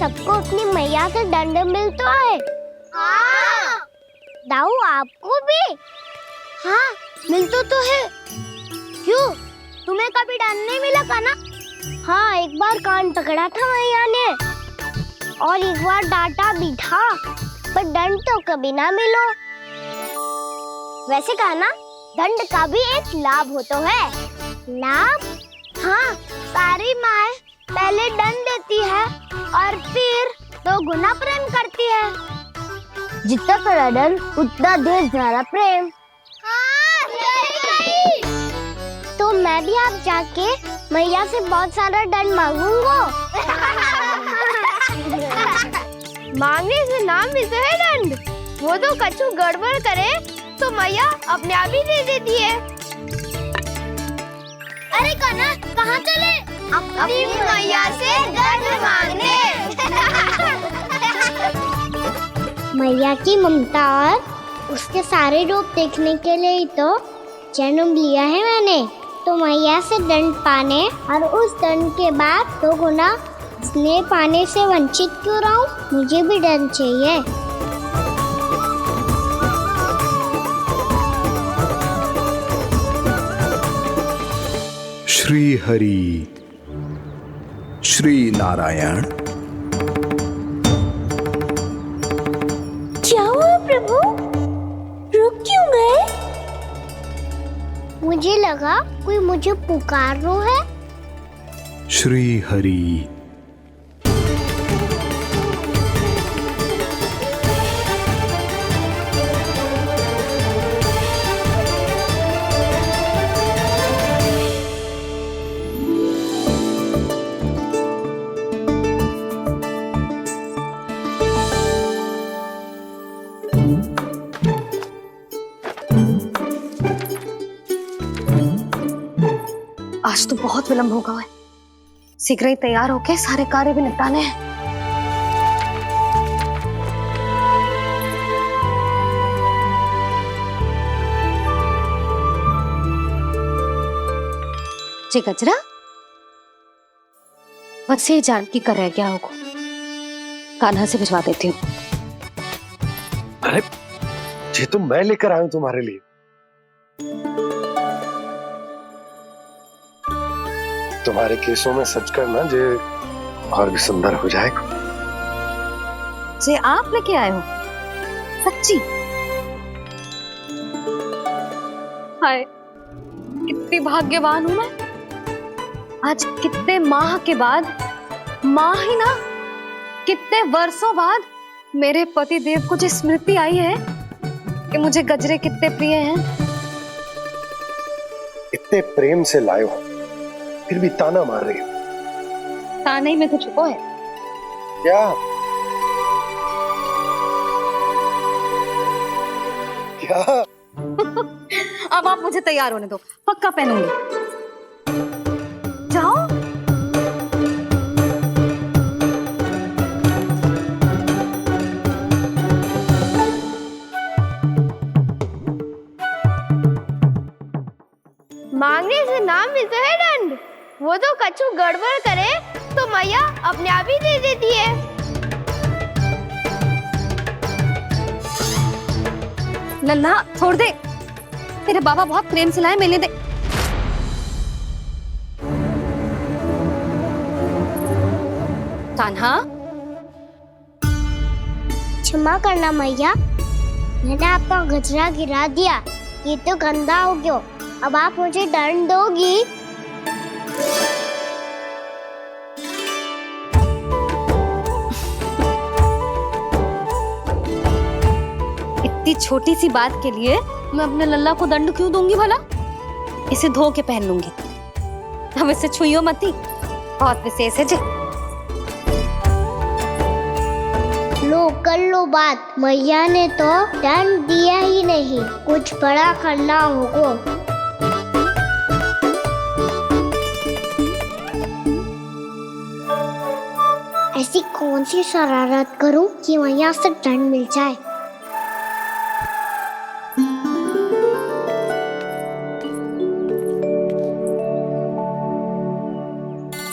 सबको अपनी मैया से दंड मिलता है। हाँ। दाऊ आपको भी? हाँ मिलता तो है। क्यों, तुम्हें कभी दंड नहीं मिला का ना? हाँ एक बार कान पकड़ा था मैया ने और एक बार डांटा भी था, पर दंड तो कभी ना मिलो। वैसे कहा ना, दंड का भी एक लाभ होता है। लाभ? हाँ, सारी माँ पहले दंड देती है और फिर 2 गुना प्रेम करती है। जितना बड़ा दंड उतना ढेर सारा प्रेम। हाँ, सही। तो मैं भी आप जाके मैया से बहुत सारा दंड मांगूंगा। मांगने से ना मिलता है दंड, वो तो कछु गड़बड़ करे तो मैया अपने आप ही दे देती है। अरे कना, कहाँ चले? अपनी मैया से दंड मांगने। मैया की ममता और उसके सारे रूप देखने के लिए ही तो जन्म लिया है मैंने। तो मैया से दंड पाने और उस दंड के बाद 2 गुना स्नेह पाने से वंचित क्यों रहूं? मुझे भी दंड चाहिए। श्री हरि श्री नारायण। क्या हुआ प्रभु, रुक क्यों गए? मुझे लगा कोई मुझे पुकार रहा है। श्री हरि। आज तो बहुत विलंब होगा है, शीघ्र ही तैयार होके सारे कार्य भी निपटाने हैं। जी गजरा, बस ये जानकी कर रह गया होगा, कान्हा से भिजवा देती हूँ। अरे ये तो मैं लेकर आया हूं तुम्हारे लिए। तुम्हारे केसों में सच करना जे और भी सुंदर हो जाएगा। जे आप लेके आए हो सच्ची? हाय कितनी भाग्यवान हूं मैं। आज कितने माह के बाद, माह ही ना कितने वर्षों बाद मेरे पति देव को जो स्मृति आई है कि मुझे गजरे कितने प्रिय हैं। इतने प्रेम से लाए हो, फिर भी ताना मार रही हो। ताने ही में तो छुपो है। क्या? क्या? अब आप मुझे तैयार होने दो, पक्का पहनूंगी। जाओ। मांगने से ना मिलता है दंड, वो तो कछु गड़बड़ करे तो मैया अपने आप ही दे देती है। लल्ला छोड़ दे, तेरे बाबा बहुत प्रेम से लाए, मिलने दे। कान्हा, क्षमा करना मैया, मैंने आपका गजरा गिरा दिया, ये तो गंदा हो गया। अब आप मुझे दंड दोगी? इतनी छोटी सी बात के लिए मैं अपने लल्ला को दंड क्यों दूंगी भला? इसे धो के पहन लूंगी। अब इसे छुइयो मती, बहुत विशेष है जी। लो कर लो बात, मैया ने तो दंड दिया ही नहीं, कुछ बड़ा करना होगा। ऐसी कौन सी शरारत करूं कि मैया से दंड मिल जाए?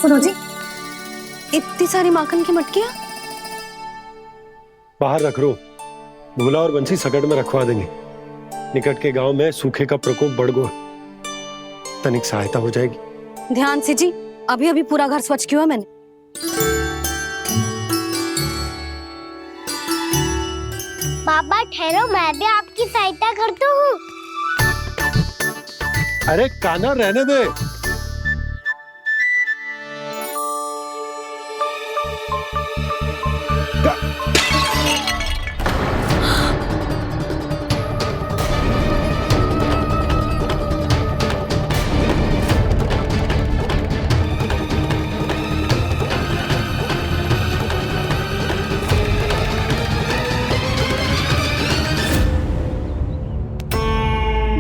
सुनो जी, इतनी सारी माखन की मटकियां बाहर रख रो, भोला और बंसी सकट में रखवा देंगे। निकट के गांव में सूखे का प्रकोप बढ़ गया, तनिक सहायता हो जाएगी। ध्यान से जी, अभी अभी पूरा घर स्वच्छ किया मैंने। पापा ठहरो, मैं भी आपकी सहायता करता हूँ। अरे कान्हा रहने दे।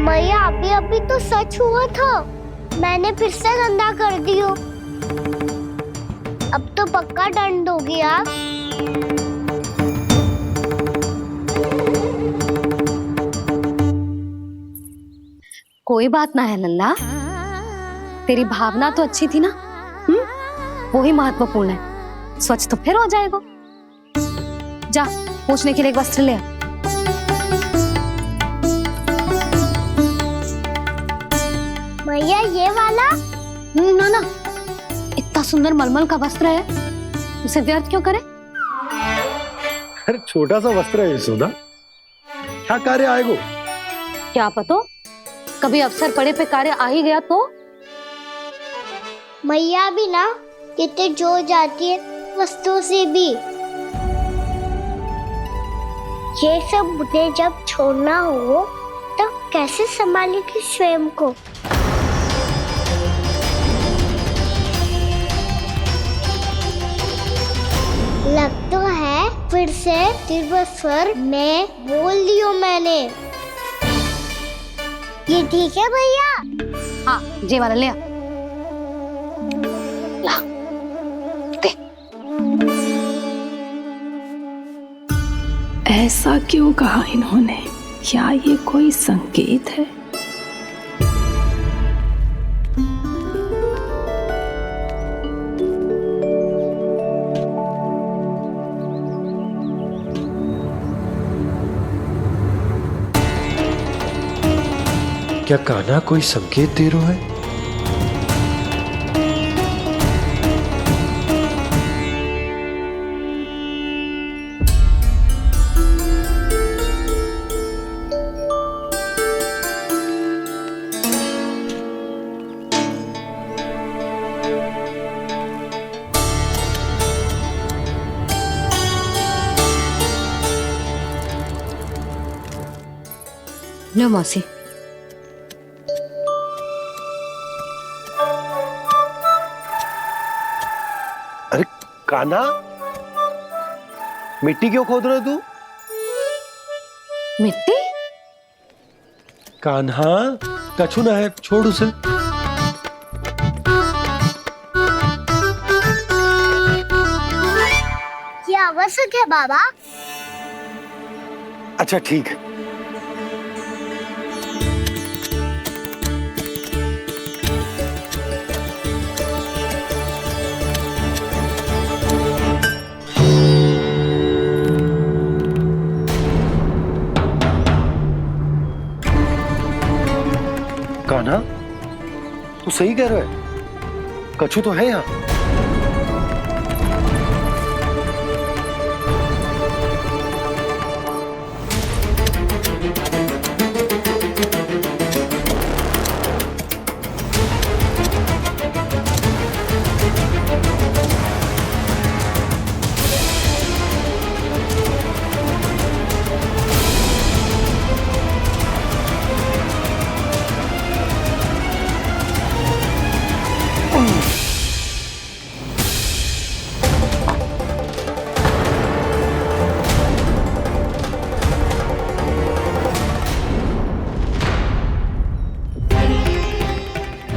मैया अभी अभी तो सच हुआ था, मैंने फिर से गंदा कर दियो। अब तो पक्का दंड हो गया। कोई बात ना है लल्ला, तेरी भावना तो अच्छी थी ना, वो ही महत्वपूर्ण है। स्वच्छ तो फिर हो जाएगा। जा पूछने के लिए एक वस्त्र ले आ। मैया ये वाला? ना ना, इतना सुंदर मलमल का वस्त्र है, उसे व्यर्थ क्यों करे? अरे छोटा सा वस्त्र है यशोदा, क्या कार्य आएगो? क्या पता, कभी अवसर पड़े पे कार्य आ ही गया तो। मैया भी ना कितने जो जाती है वस्तुओं से भी। ये सब मुझे जब छोड़ना हो तो कैसे संभालेगी स्वयं को? लग तो है फिर से तीव्र स्वर में बोल दियो मैंने। ये ठीक है भैया? हाँ, जे वाला ले आ। ला, दे। ऐसा क्यों कहा इन्होंने? क्या ये कोई संकेत है? क्या कान्हा कोई संकेत दे रहा है? लो मौसी। अरे कान्हा, मिट्टी क्यों खोद रहे तू? मिट्टी? कान्हा, कछु ना है, छोड़ उसे। ये आवश्यक है बाबा। अच्छा ठीक है। कान्हा, तू सही कह रहा है, कछु तो है यहाँ।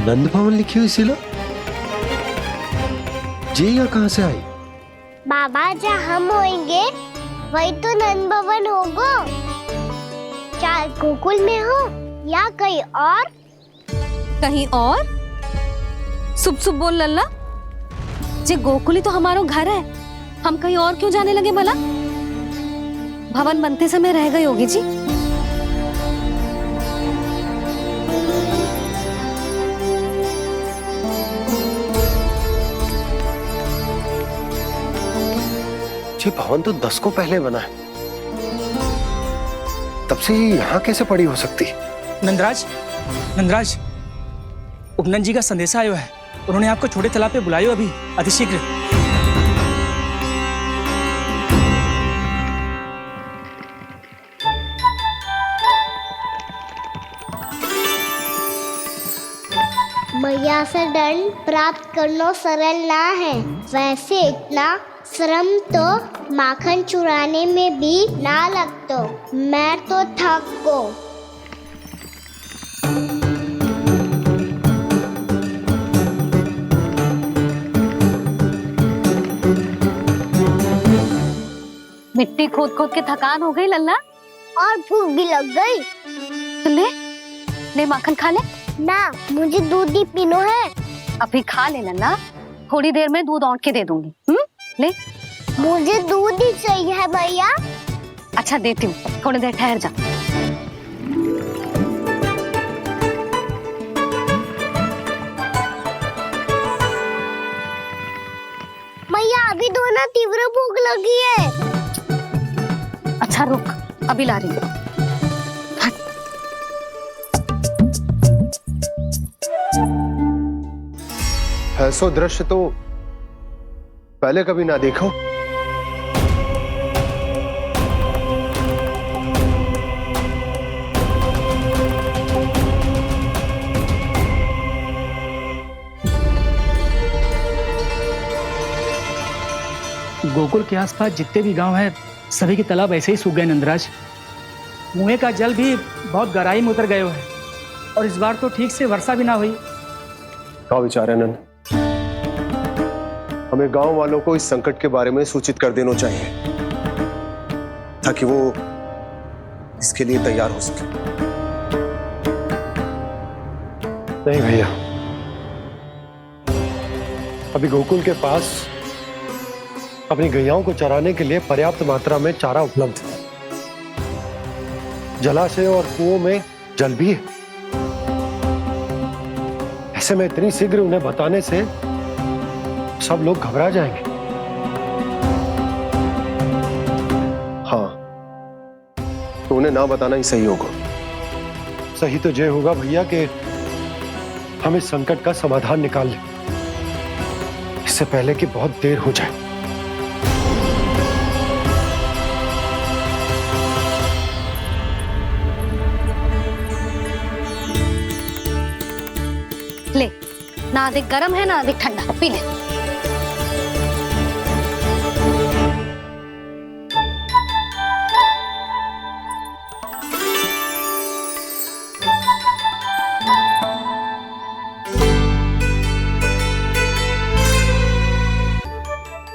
नंद भवन लिखी हुई सिला, जी या कहां से आई? बाबा जहाँ हम होंगे वही तो नंद भवन होगा। चाहे गोकुल में हो या कहीं और। कहीं और? सुब सुब बोल लल्ला, जे गोकुली तो हमारो घर है, हम कहीं और क्यों जाने लगे भला? भवन बनते समय रह गई होगी जी। ये भवन तो 10 को पहले बना है, तब से ये यहाँ कैसे पड़ी हो सकती? नंदराज, नंदराज, उपनंद जी का संदेशा आयो है। उन्होंने आपको छोटे तालाब पे बुलायो अभी अतिशीघ्र। मैया से दंड प्राप्त करना सरल ना है। वैसे इतना श्रम तो माखन चुराने में भी ना लगतो। मैं तो थक गो। मिट्टी खोद खोद के थकान हो गई लल्ला, और भूख भी लग गई। तो ले माखन खा ले। ना, मुझे दूध ही पीनो है। अभी खा ले लल्ला, थोड़ी देर में दूध औंट के दे दूंगी। ले। मुझे दूध ही चाहिए है भैया। अच्छा देती हूँ, थोड़ी देर ठहर जा। मैया अभी तो ना तीव्र भूख लगी है। अच्छा रुक, अभी ला रही हूँ। ऐसा दृश्य तो पहले कभी ना देखो। गोकुल के आसपास जितने भी गांव हैं, सभी के तालाब ऐसे ही सूख गए नंदराज। कुएं का जल भी बहुत गहराई में उतर गयो है, और इस बार तो ठीक से वर्षा भी ना हुई। क्या विचार है नंद? हमें गांव वालों को इस संकट के बारे में सूचित कर देना चाहिए, ताकि वो इसके लिए तैयार हो सके। नहीं भैया, अभी गोकुल के पास अपनी गैयाओं को चराने के लिए पर्याप्त मात्रा में चारा उपलब्ध है। जलाशय और कुओं में जल भी है। ऐसे में इतनी शीघ्र उन्हें बताने से सब लोग घबरा जाएंगे। हाँ, तो उन्हें ना बताना ही सही होगा। सही तो ये होगा भैया कि हम इस संकट का समाधान निकाल लें, इससे पहले कि बहुत देर हो जाए। ले, ना अधिक गर्म है ना अधिक ठंडा, पी ले।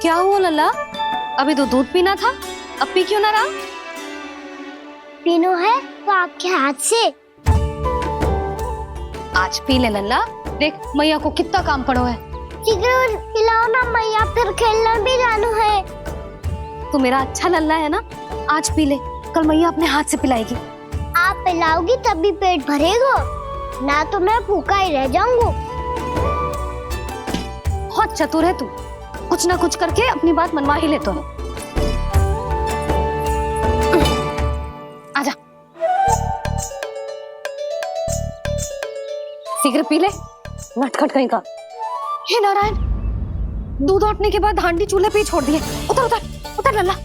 क्या हुआ लल्ला? अभी तो दूध पीना था, अब पी क्यों ना रहा? पीनो है तो आपके हाथ से। आज पी ले लल्ला, देख मैया को कितना काम पड़ो है। शीघ्र पिलाओ ना मैया, फिर खेलना भी जानो है। तू मेरा अच्छा लल्ला है ना, आज पी ले, कल मैया अपने हाथ से पिलाएगी। आप पिलाओगी तभी पेट भरेगा, ना तो मैं भूखा ही रह जाऊंगा। बहुत चतुर है तू, कुछ ना कुछ करके अपनी बात मनवा ही लेता है। आजा, शीघ्र पी ले, नटखट कहीं का। हे नारायण, दूध औटने के बाद हांडी चूल्हे पे ही छोड़ दिए। उतर उतर उतर लल्ला।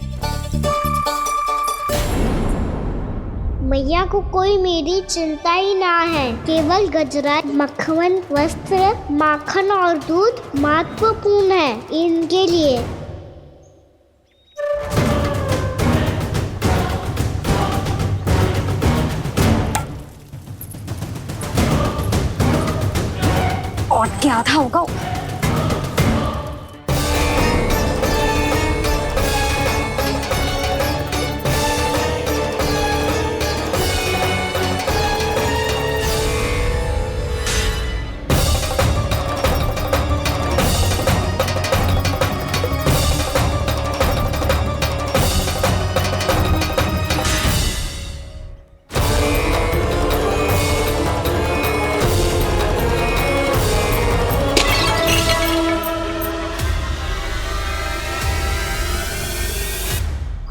मैया को कोई मेरी चिंता ही ना है। केवल गजरा, मक्खन, वस्त्र, माखन और दूध महत्वपूर्ण है इनके लिए। और क्या था होगा।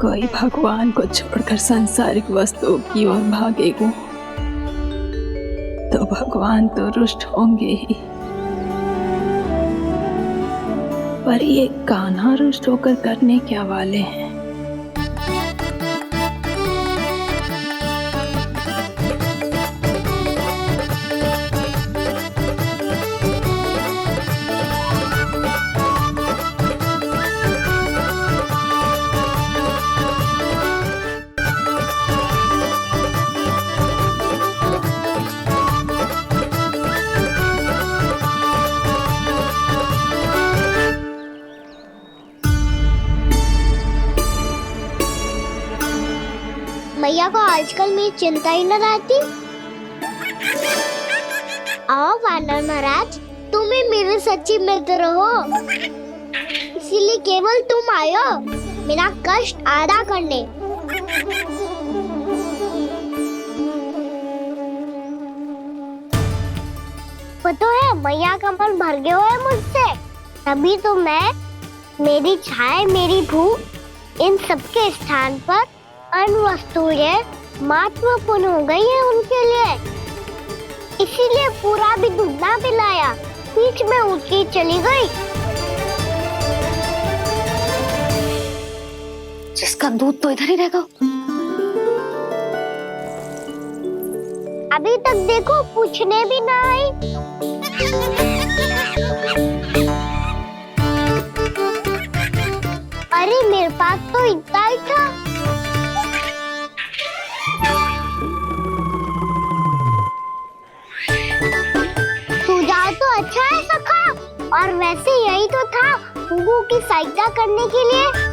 कोई भगवान को छोड़कर सांसारिक वस्तुओं की ओर भागेगा तो भगवान तो रुष्ट होंगे ही, पर ये कान्हा रुष्ट होकर करने क्या वाले हैं? मैया को आजकल मेरी चिंता ही न रहती। आओ वानर महाराज, तुम ही मेरे सच्ची मित्र हो, इसीलिए केवल तुम आयो मेरा कष्ट आधा करने। पता है मैया का मन भर गया है मुझसे, तभी तो मैं, मेरी छाया, मेरी भूख, इन सबके स्थान पर अन्य वस्तुएं महत्वपूर्ण हो गई है उनके लिए। इसीलिए पूरा भी दूध ना पिलाया, बीच में उठ के चली गई। जिसका दूध तो इधर ही रहेगा। अभी तक देखो पूछने भी ना आई। अरे मेरे पास तो इतना ही था। सुझाव तो अच्छा है सखा, और वैसे यही तो था हुगू की सहायता करने के लिए।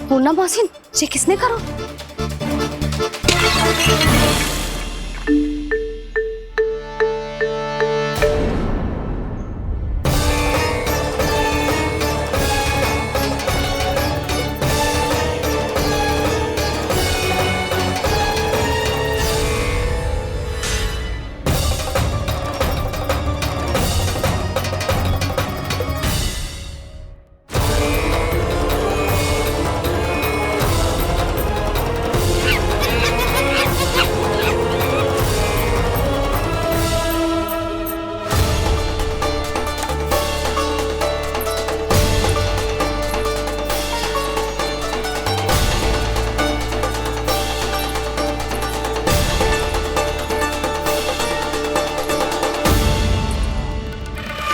पूर्णा मौसी, ये किसने करो?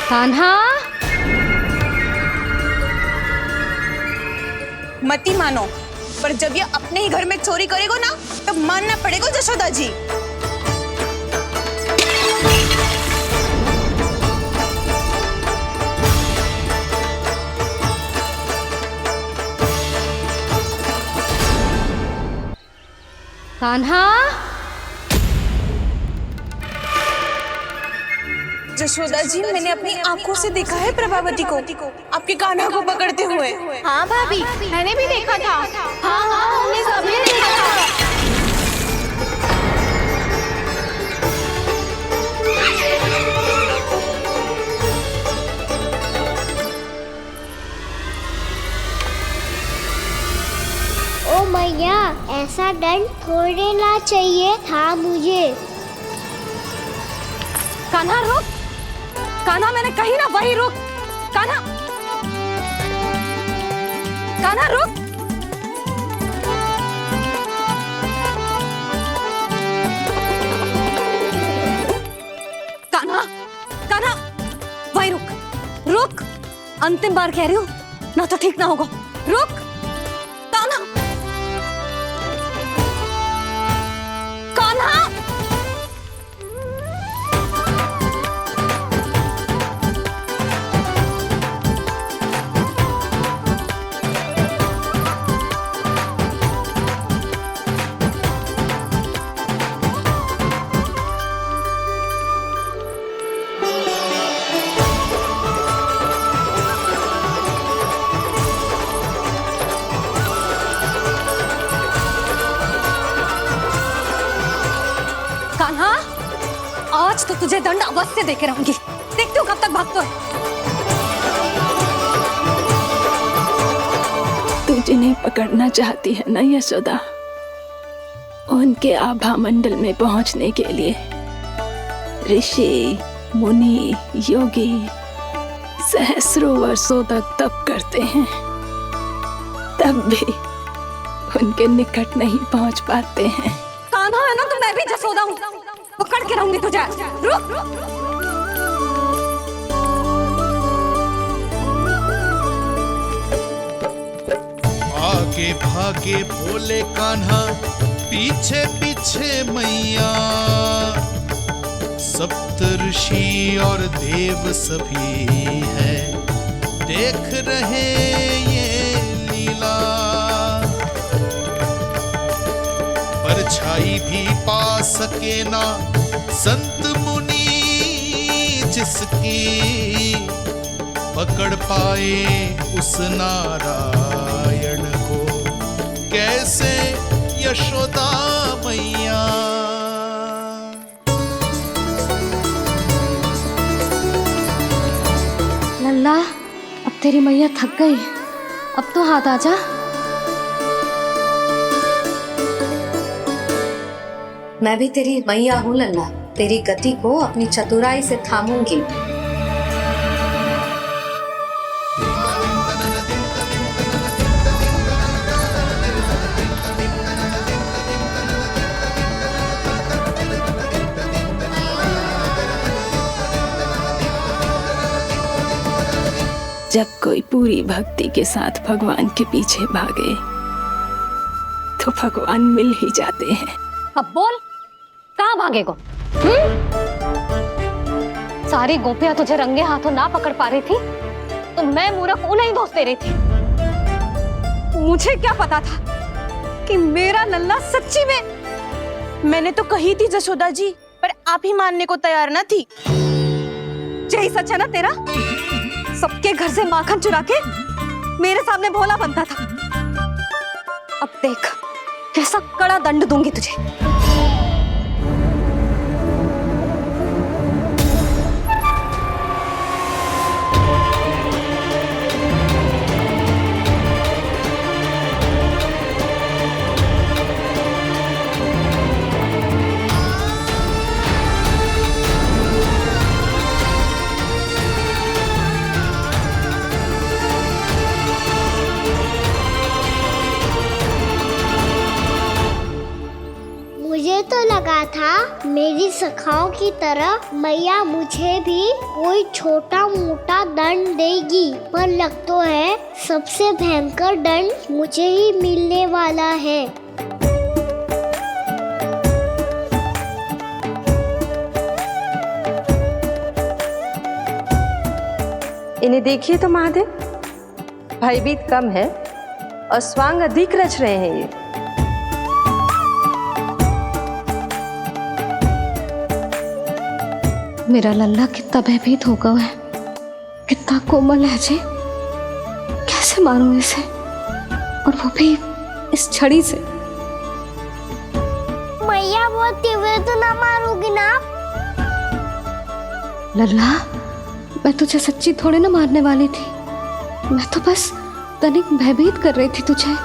कान्हा, मती मानो, पर जब ये अपने ही घर में चोरी करेगा ना, तब मानना पड़ेगा जशोदा जी। कान्हा, जशोदा जी, मैंने अपनी आंखों से देखा है प्रभावती को आपके कान्हा को पकड़ते हुए। हाँ भाभी, मैंने भी देखा था। हाँ हाँ, हमने सभी ने देखा था। ओ मैया, ऐसा दंड थोड़े ना चाहिए था मुझे। कान्हा रुक, कान्हा, मैंने कही ना वही रुक। कान्हा, कान्हा रुक। कान्हा, कान्हा, वही रुक, रुक। अंतिम बार कह रही हूँ, ना तो ठीक ना होगा। रुक कान्हा, कान्हा। आज तो तुझे दंड अवश्य देके रहूंगी। देखती हूँ कब तक भागते हो। तू जिन्हें पकड़ना चाहती है ना यशोदा, उनके आभा मंडल में पहुंचने के लिए ऋषि, मुनि, योगी सहस्रों वर्षों तक तप करते हैं, तब भी उनके निकट नहीं पहुंच पाते हैं। कान्हा है ना, तो मैं भी जसोदा हूँ, पकड़ के रहूंगी तुझे। रुक। आगे भागे भोले कान्हा, पीछे पीछे मैया, सप्त ऋषि और देव सभी है देख रहे ये लीला। परछाई भी पा सके ना संत मुनि जिसकी, पकड़ पाए उस नारायण को कैसे यशोदा मैया। लल्ला, अब तेरी मैया थक गई, अब तो हाथ आजा। मैं भी तेरी मैया हूँ लल्ला, तेरी गति को अपनी चतुराई से थामूंगी। जब कोई पूरी भक्ति के साथ भगवान के पीछे भागे तो भगवान मिल ही जाते हैं। अब बोल, कहाँ भागेगो? सारी गोपियां तुझे रंगे हाथों ना पकड़ पा रही थी तो मैं मूर्ख उन्हें ही दोष दे रही थी। मुझे क्या पता था कि मेरा लल्ला सच्ची में। मैंने तो कही थी जसोदा जी, पर आप ही मानने को तैयार ना थी। यही सच है ना तेरा? सबके घर से माखन चुरा के मेरे सामने भोला बनता था। अब देख कैसा कड़ा दंड दूंगी तुझे। मुझे तो लगा था मेरी सखाओं की तरह मैया मुझे भी कोई छोटा मोटा दंड देगी, पर लग तो है सबसे भयंकर दंड मुझे ही मिलने वाला है। इन्हें देखिए तो महादेव, भयभीत कम है और स्वांग अधिक रच रहे हैं ये। मेरा लल्ला कितना भयभीत हो गया है, कितना कोमल है जी। कैसे मारूं इसे, और वो भी इस छड़ी से। मैया बहुत तीव्र तो ना मारोगी ना? लल्ला, मैं तुझे सच्ची थोड़े ना मारने वाली थी, मैं तो बस तनिक भयभीत कर रही थी तुझे।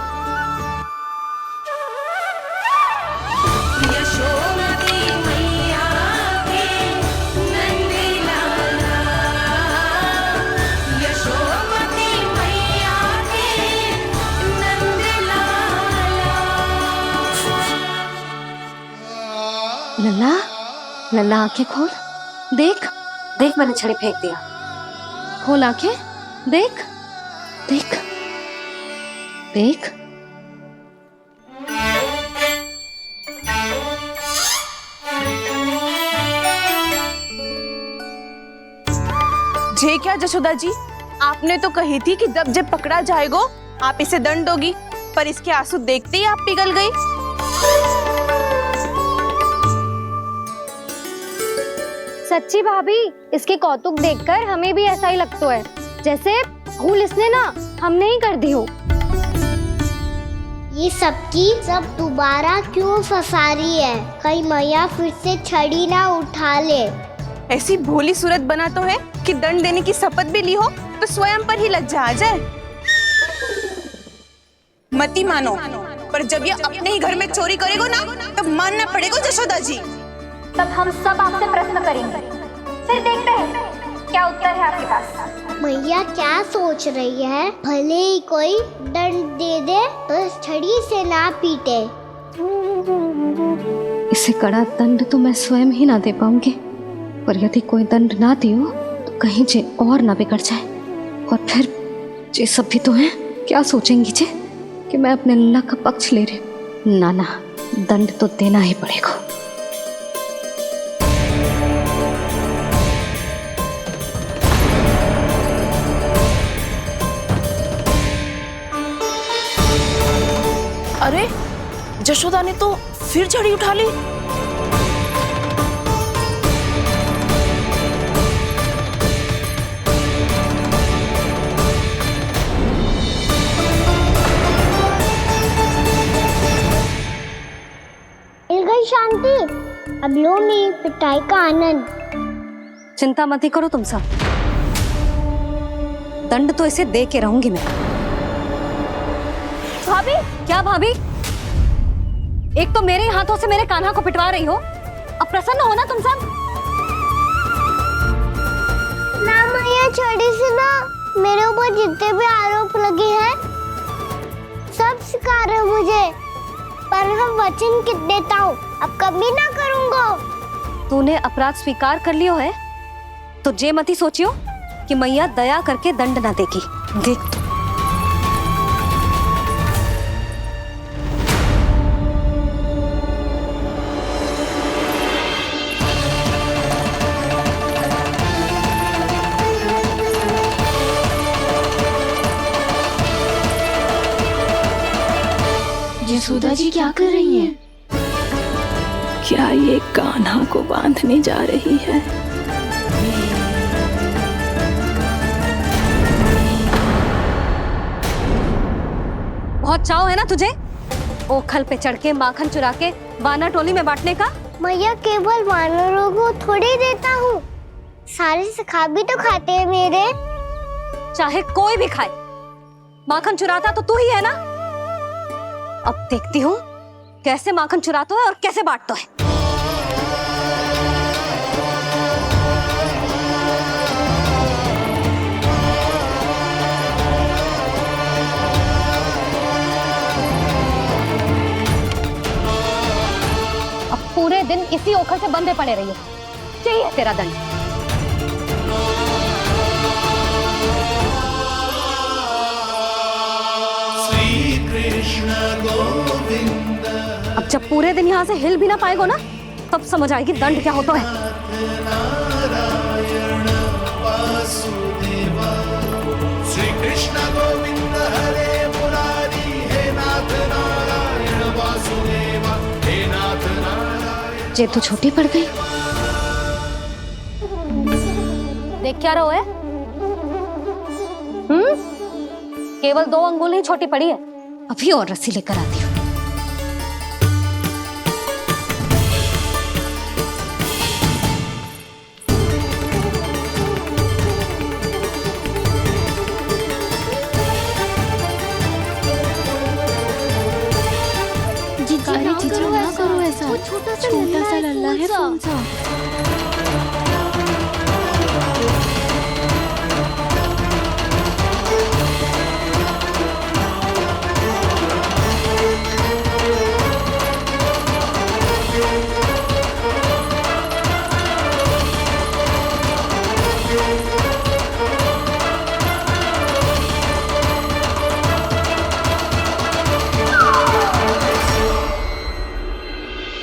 लल्ला, लल्ला आंखें खोल, देख देख मैंने छड़ी फेंक दिया। खोल आंखें, देख देख देख। जे क्या जसोदा जी, आपने तो कही थी कि जब जब पकड़ा जाएगा आप इसे दंड दोगी, पर इसके आंसू देखते ही आप पिघल गई। सच्ची भाभी, इसके कौतुक देखकर हमें भी ऐसा ही लगता है जैसे भूल इसने ना हमने ही कर दी हो। ये सबकी सब दोबारा क्यों फंसा रही है? कहीं मैया फिर से छड़ी ना उठा ले। ऐसी भोली सूरत बना तो है कि दंड देने की शपथ भी ली हो तो स्वयं पर ही लग जा जाए। मती मानो, पर जब ये अपने ही घर में चोरी करेगो ना तब मानना पड़ेगा जशोदा जी। तब हम सब आपसे प्रश्न करेंगे, फिर देखते हैं क्या उत्तर है आपके पास। मैया क्या सोच रही है? भले ही कोई दंड दे दे, बस छड़ी से ना पीटे। इसे कड़ा दंड तो मैं स्वयं ही ना दे पाऊंगी, पर यदि कोई दंड ना दियो तो कहीं जे और ना बिगड़ जाए। और फिर जे सब भी तो हैं, क्या सोचेंगी जे कि मैं अपने लल्ला का पक्ष ले रही हूँ। ना ना, दंड तो देना ही पड़ेगा। अरे जशोदा ने तो फिर छड़ी उठा ली। मिल गई शांति। अब लो मेरी पिटाई का आनंद। चिंता मत ही करो तुम सब, दंड तो इसे दे के रहूंगी मैं। भाभी? क्या भाभी? एक तो मेरे हाथों से मेरे कान्हा को पिटवा रही हो, अब प्रसन्न हो ना तुम सब? ना मैया, छड़ी से ना मेरे ऊपर जितने भी आरोप लगे हैं सब स्वीकार है मुझे, पर मैं वचन देता हूँ अब कभी ना करूँगा। तूने अपराध स्वीकार कर लियो है तो जे मती सोचियो कि मैया दया करके दंड ना देगी। देख तू। यशोदा जी क्या कर रही हैं? क्या ये कान्हा को बांधने जा रही है? बहुत चाव है ना तुझे ओखल पे चढ़ के माखन चुरा के वानर टोली में बांटने का? मैया, केवल वानरों को थोड़ी देता हूँ, सारे सखा भी तो खाते हैं मेरे। चाहे कोई भी खाए, माखन चुराता तो तू ही है ना। अब देखती हूँ कैसे माखन चुराता है और कैसे बांटता है। अब पूरे दिन इसी ओखल से बंधे पड़े रहिए, चाहिए तेरा दंड। अब जब पूरे दिन यहाँ से हिल भी ना पाएगो ना, तब समझ आएगी दंड क्या होता है। श्री कृष्ण गोविंद हरे मुरारी, हे नाथ नारायण वासुदेवा, हे नाथ नारायण। जे तो छोटी पड़ गई। देख क्या रहो है? केवल 2 अंगुल ही छोटी पड़ी है, अभी और रस्सी लेकर आती हूँ। जीजू ना करो ऐसा, छोटा सा लल्ला है कौन सा।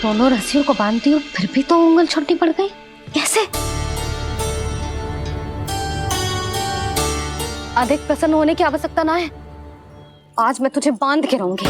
दोनों रस्सियों को बांधती हूँ, फिर भी तो उंगल छोटी पड़ गई। कैसे? अधिक प्रसन्न होने की आवश्यकता ना है, आज मैं तुझे बांध के रहूंगी।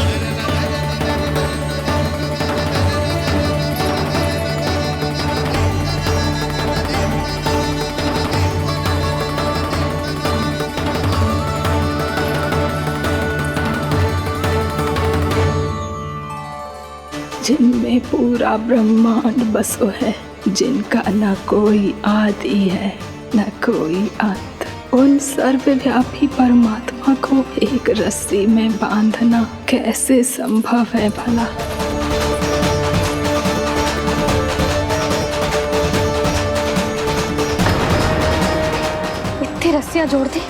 में पूरा ब्रह्मांड बसो है, जिनका न कोई आदि है न कोई अंत। उन सर्वव्यापी परमात्मा को एक रस्सी में बांधना कैसे संभव है भला? इतनी रस्सियां जोड़ दी,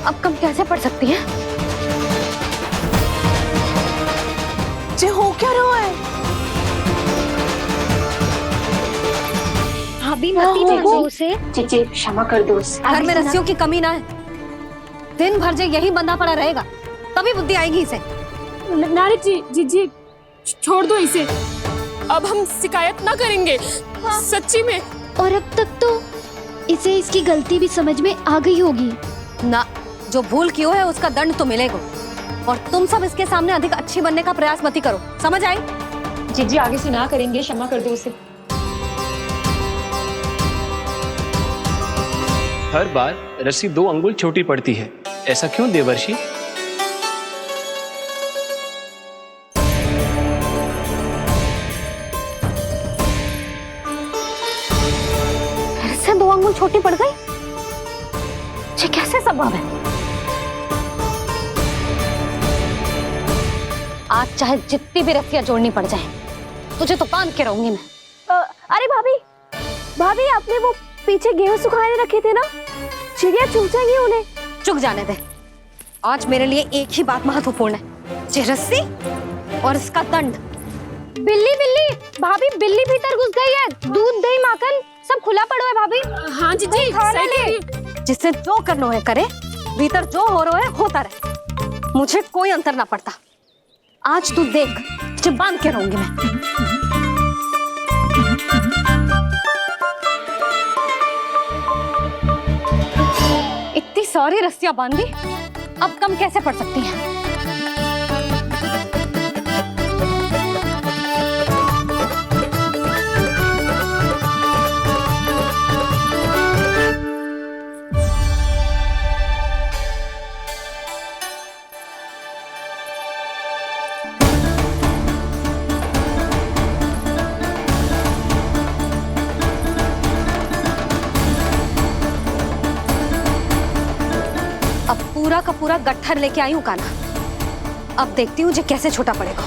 अब कम कैसे पड़ सकती हैं? जे हो क्या रहा है? भाभी मती जानो से जीजी क्षमा कर दो उसे। घर में रस्सियों की कमी ना है। दिन भर जो यही बंधा पड़ा रहेगा तभी बुद्धि आएगी इसे। नारी जी छोड़ दो इसे, अब हम शिकायत ना करेंगे। सच्ची में। और अब तक तो इसे इसकी गलती भी समझ में आ गई होगी ना। जो भूल की है उसका दंड तो मिलेगा, और तुम सब इसके सामने अधिक अच्छी बनने का प्रयास मत ही करो, समझ आई? जीजी आगे से ना करेंगे, क्षमा कर दो उसे। हर बार रस्सी 2 अंगुल छोटी पड़ती है, ऐसा क्यों देवर्षि? फिर से 2 अंगुल छोटी पड़ गई? ये कैसे संभव है? आज चाहे जितनी भी रस्सियां जोड़नी पड़ जाए, तुझे तो बांध के रहूंगी मैं। अरे भाभी आपने वो पीछे गेहूं सुखाने रखे थे ना, चिड़िया चुग जाएंगी उन्हें। चुग जाने दे। आज मेरे लिए एक ही बात महत्वपूर्ण है, ये रस्सी और इसका दंड। बिल्ली भाभी, बिल्ली भीतर घुस गई है। दूध दही माखन सब खुला पड़ा है भाभी। हाँ जीजी सही कह रही है। जिससे जो करना है करे, भीतर जो हो रहा है होता रहे, मुझे कोई अंतर ना पड़ता। आज तू देख, तुझे बांध के रहूंगी मैं। इतनी सारी रस्सियां बांधी, अब कम कैसे पड़ सकती हैं? पूरा का पूरा गट्ठर लेके आई हूं काना। अब देखती हूँ जे कैसे छोटा पड़ेगा।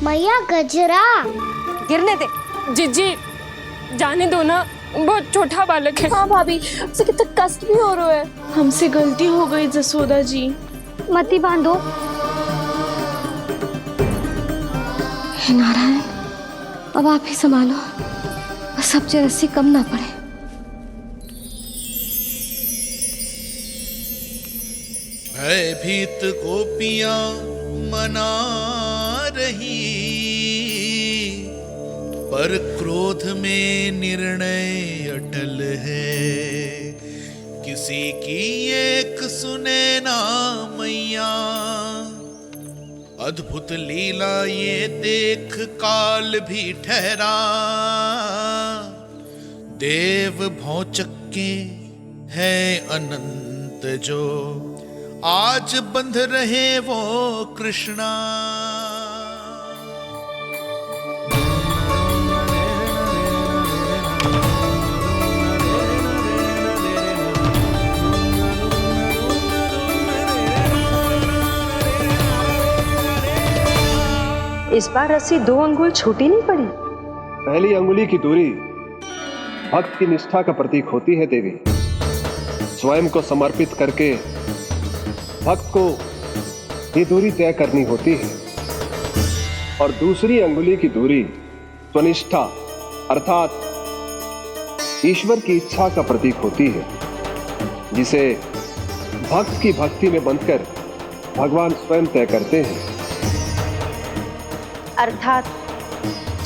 मैया गजरा गिरने दे। जीजी जाने दो ना, बहुत छोटा बालक है। हाँ भाभी, उसे कितना कष्ट भी हो रहा है। हमसे गलती हो गई जसोदा जी। मती बांधो। हे नारायण, अब आप ही संभालो, बस अब जे रस्सी कम ना पड़े। भयभीत गोपियां मना रही, पर क्रोध में निर्णय अटल है। किसी की एक सुने ना मैया, अद्भुत लीला ये देख काल भी ठहरा। देव भौचक्के है अनंत जो, आज बंध रहे वो कृष्णा। इस बार रस्सी 2 अंगुल छोटी नहीं पड़ी। पहली अंगुली की दूरी भक्त की निष्ठा का प्रतीक होती है देवी। स्वयं को समर्पित करके भक्त को ये दूरी तय करनी होती है। और दूसरी अंगुली की दूरी स्वनिष्ठा अर्थात ईश्वर की इच्छा का प्रतीक होती है, जिसे भक्त की भक्ति में बंधकर भगवान स्वयं तय करते हैं। अर्थात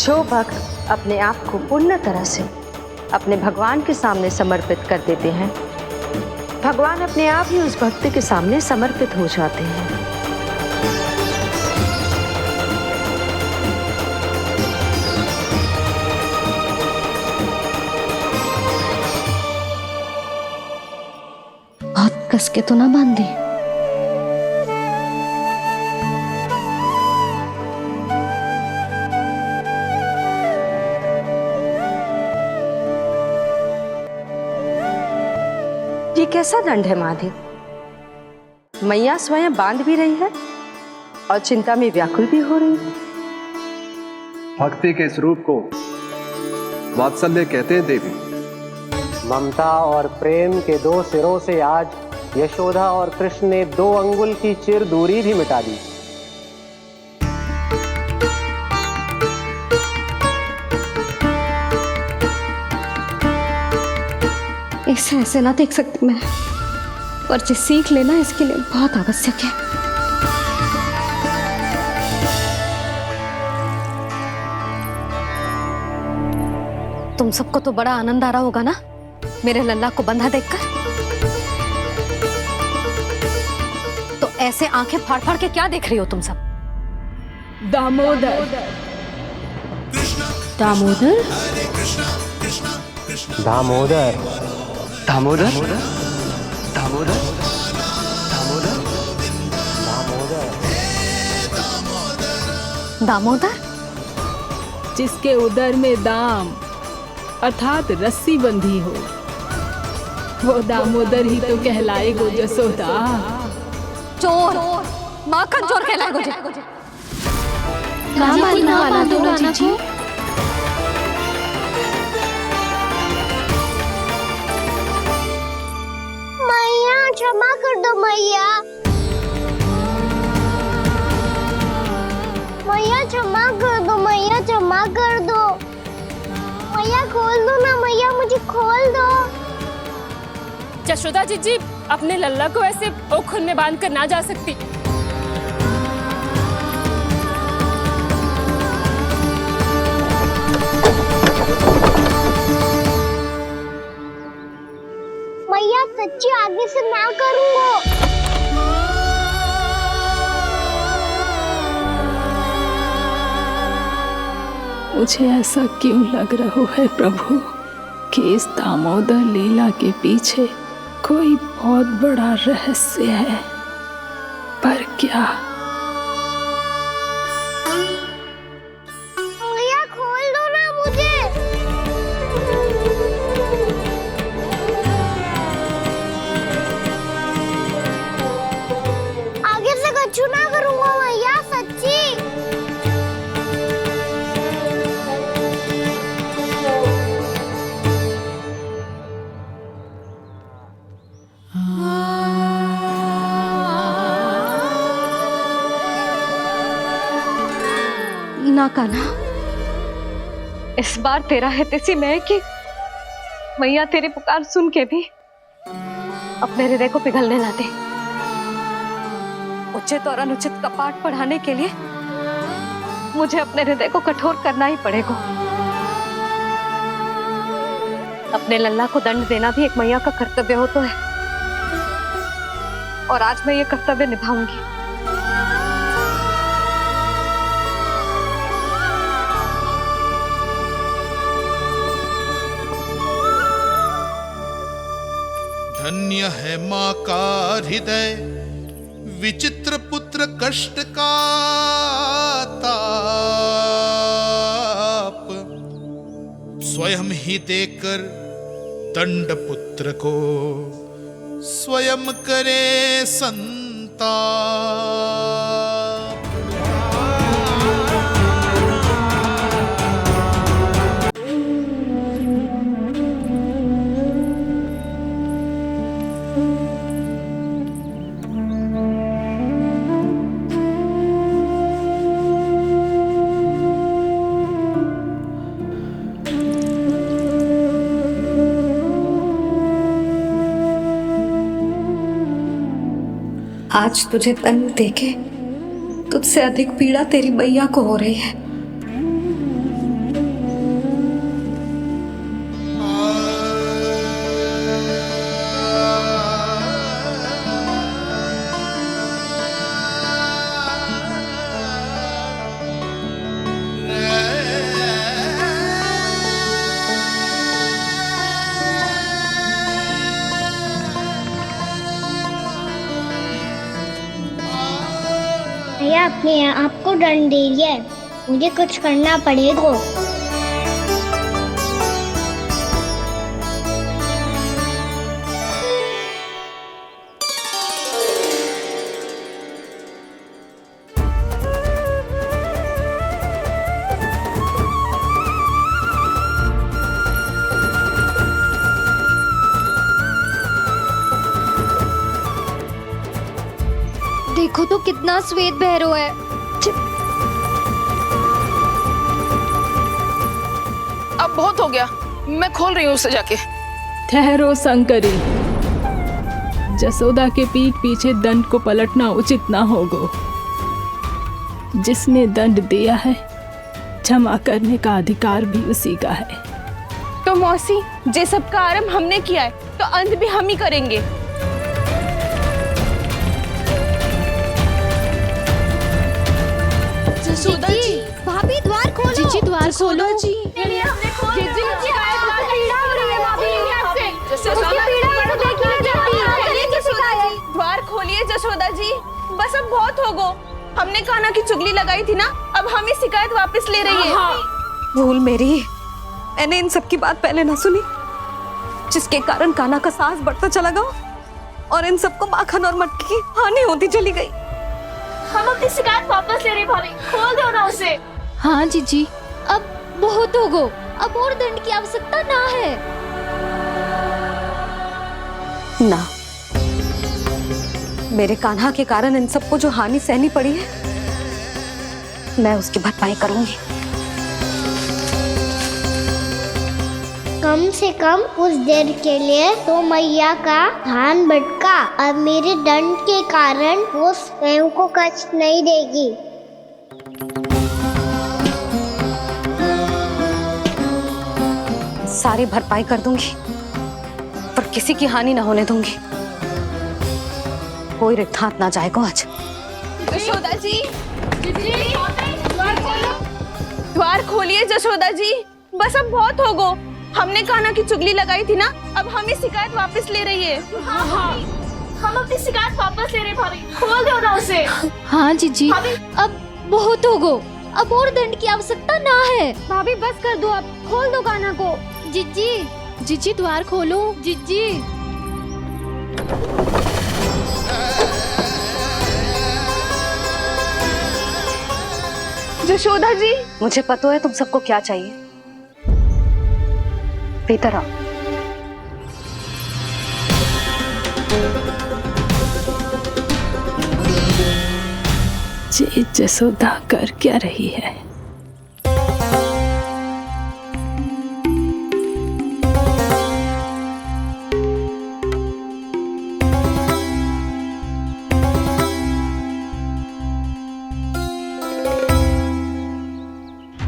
जो भक्त अपने आप को पूर्ण तरह से अपने भगवान के सामने समर्पित कर देते हैं, भगवान अपने आप ही उस भक्त के सामने समर्पित हो जाते हैं। बहुत कस के तो ना बांधी। ये कैसा दंड है महादेव? मैया स्वयं बांध भी रही है और चिंता में व्याकुल भी हो रही है। भक्ति के इस रूप को वात्सल्य कहते हैं देवी। ममता और प्रेम के दो सिरों से आज यशोदा और कृष्ण ने 2 अंगुल की चिर दूरी भी मिटा दी। इसे ऐसे ना देख सकती मैं, पर जो सीख लेना इसके लिए बहुत आवश्यक है। तुम सबको तो बड़ा आनंद आ रहा होगा ना मेरे लल्ला को बंधा देखकर। तो ऐसे आंखें फाड़ फाड़ के क्या देख रही हो तुम सब? दामोदर। दामोदर? दामोदर। दामोदर? दामोदर? दामोदर? जिसके उदर में दाम अर्थात रस्सी बंधी हो, वो दामोदर ही तो कहलाएगो जसोदा। चोर, माखन चोर कहलाएगो जी। मैया क्षमा कर दो मैया। मैया क्षमा कर दो, मैया क्षमा कर दो। मैया खोल दो ना मैया, मुझे खोल दो। यशोदा जी अपने लल्ला को ऐसे ओखुन में बांध कर ना जा सकती। मैया सच्ची आगे से ना करूंगा। मुझे ऐसा क्यों लग रहा है प्रभु कि इस दामोदर लीला के पीछे कोई बहुत बड़ा रहस्य है, पर क्या? मैया खोल दो ना मुझे। आगे से कछु ना करूंगा मैया, सच्ची। ना कान्हा, इस बार तेरा है तेसी में कि मैया तेरी पुकार सुन के भी अपने हृदय को पिघलने ना दे। उचित और अनुचित का पाठ पढ़ाने के लिए मुझे अपने हृदय को कठोर करना ही पड़ेगा। अपने लल्ला को दंड देना भी एक मैया का कर्तव्य हो तो है, और आज मैं ये कर्तव्य निभाऊंगी। धन्य है माँ का हृदय, विचित्र पुत्र कष्ट का ताप, स्वयं ही देकर दंड पुत्र को स्वयं करे संताप। आज तुझे दंड देके तुझसे अधिक पीड़ा तेरी मैया को हो रही है। बात नहीं है, आपको दंड दे रही है, मुझे कुछ करना पड़ेगा। देखो तो कितना श्वेत भैरव है। अब बहुत हो गया, मैं खोल रही हूँ उसे जाके। ठहरो शंकरी, जसोदा के पीठ पीछे दंड को पलटना उचित ना होगा। जिसने दंड दिया है, क्षमा करने का अधिकार भी उसी का है। तो मौसी, जे सब का आरंभ हमने किया है तो अंत भी हम ही करेंगे। जसोदा जी, भाभी द्वार खोलो। जीजी द्वार खोलो। जी द्वार खोलिए जसोदा जी, बस अब बहुत हो गो। हमने कान्हा की चुगली लगाई थी ना, अब हम ये शिकायत वापस ले रही है। भूल मेरी, मैंने इन सब की बात पहले ना सुनी, जिसके कारण कान्हा का साहस बढ़ता चला गया और इन सबको माखन और मटकी की हानि होती चली गई। हम अपनी शिकायत वापस ले रहे भाभी, खोल दो ना उसे। हाँ जीजी, अब बहुत हो गो, अब और दंड की आवश्यकता ना है। ना, मेरे कान्हा के कारण इन सबको जो हानि सहनी पड़ी है, मैं उसकी भरपाई करूंगी। कम से कम कुछ देर के लिए तो मैया का ध्यान भटका और मेरे दंड के कारण वो स्वयं को कष्ट नहीं देगी। सारी भरपाई कर दूंगी, पर किसी की हानि ना होने दूंगी। कोई रिक्त हाथ ना जाएगा आज। जसोदा जी, द्वार खोलिए जसोदा जी, बस अब बहुत हो गो। हमने कान्हा की चुगली लगाई थी ना, अब हम ये शिकायत वापस ले रही है। हम अपनी शिकायत वापस ले रहे भाभी, खोल दो ना उसे। हाँ जीजी, अब बहुत हो गो, अब और दंड की आवश्यकता ना है। भाभी बस कर दो, अब खोल दो कान्हा को। जीजी द्वार खोलो। जीजी जशोदा जी, मुझे पता है तुम सबको क्या चाहिए। भीतर आओ। जी जसोदा कर क्या रही है?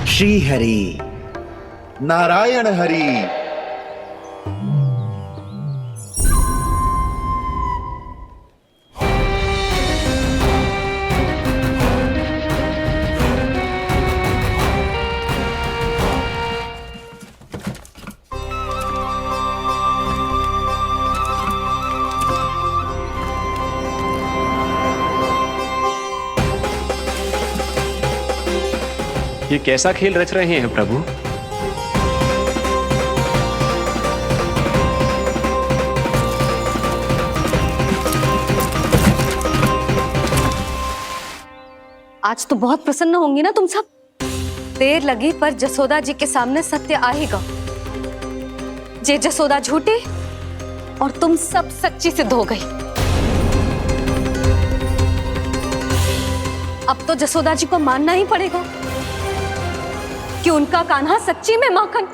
श्री हरि, नारायण हरि। ये कैसा खेल रच रहे हैं प्रभु? आज तो बहुत प्रसन्न होंगी ना तुम सब। देर लगी पर जसोदा जी के सामने सत्य आएगा। जे जसोदा झूठी और तुम सब सच्ची सिद्ध हो गई। अब तो जसोदा जी को मानना ही पड़ेगा कि उनका कान्हा सच्ची में माखन।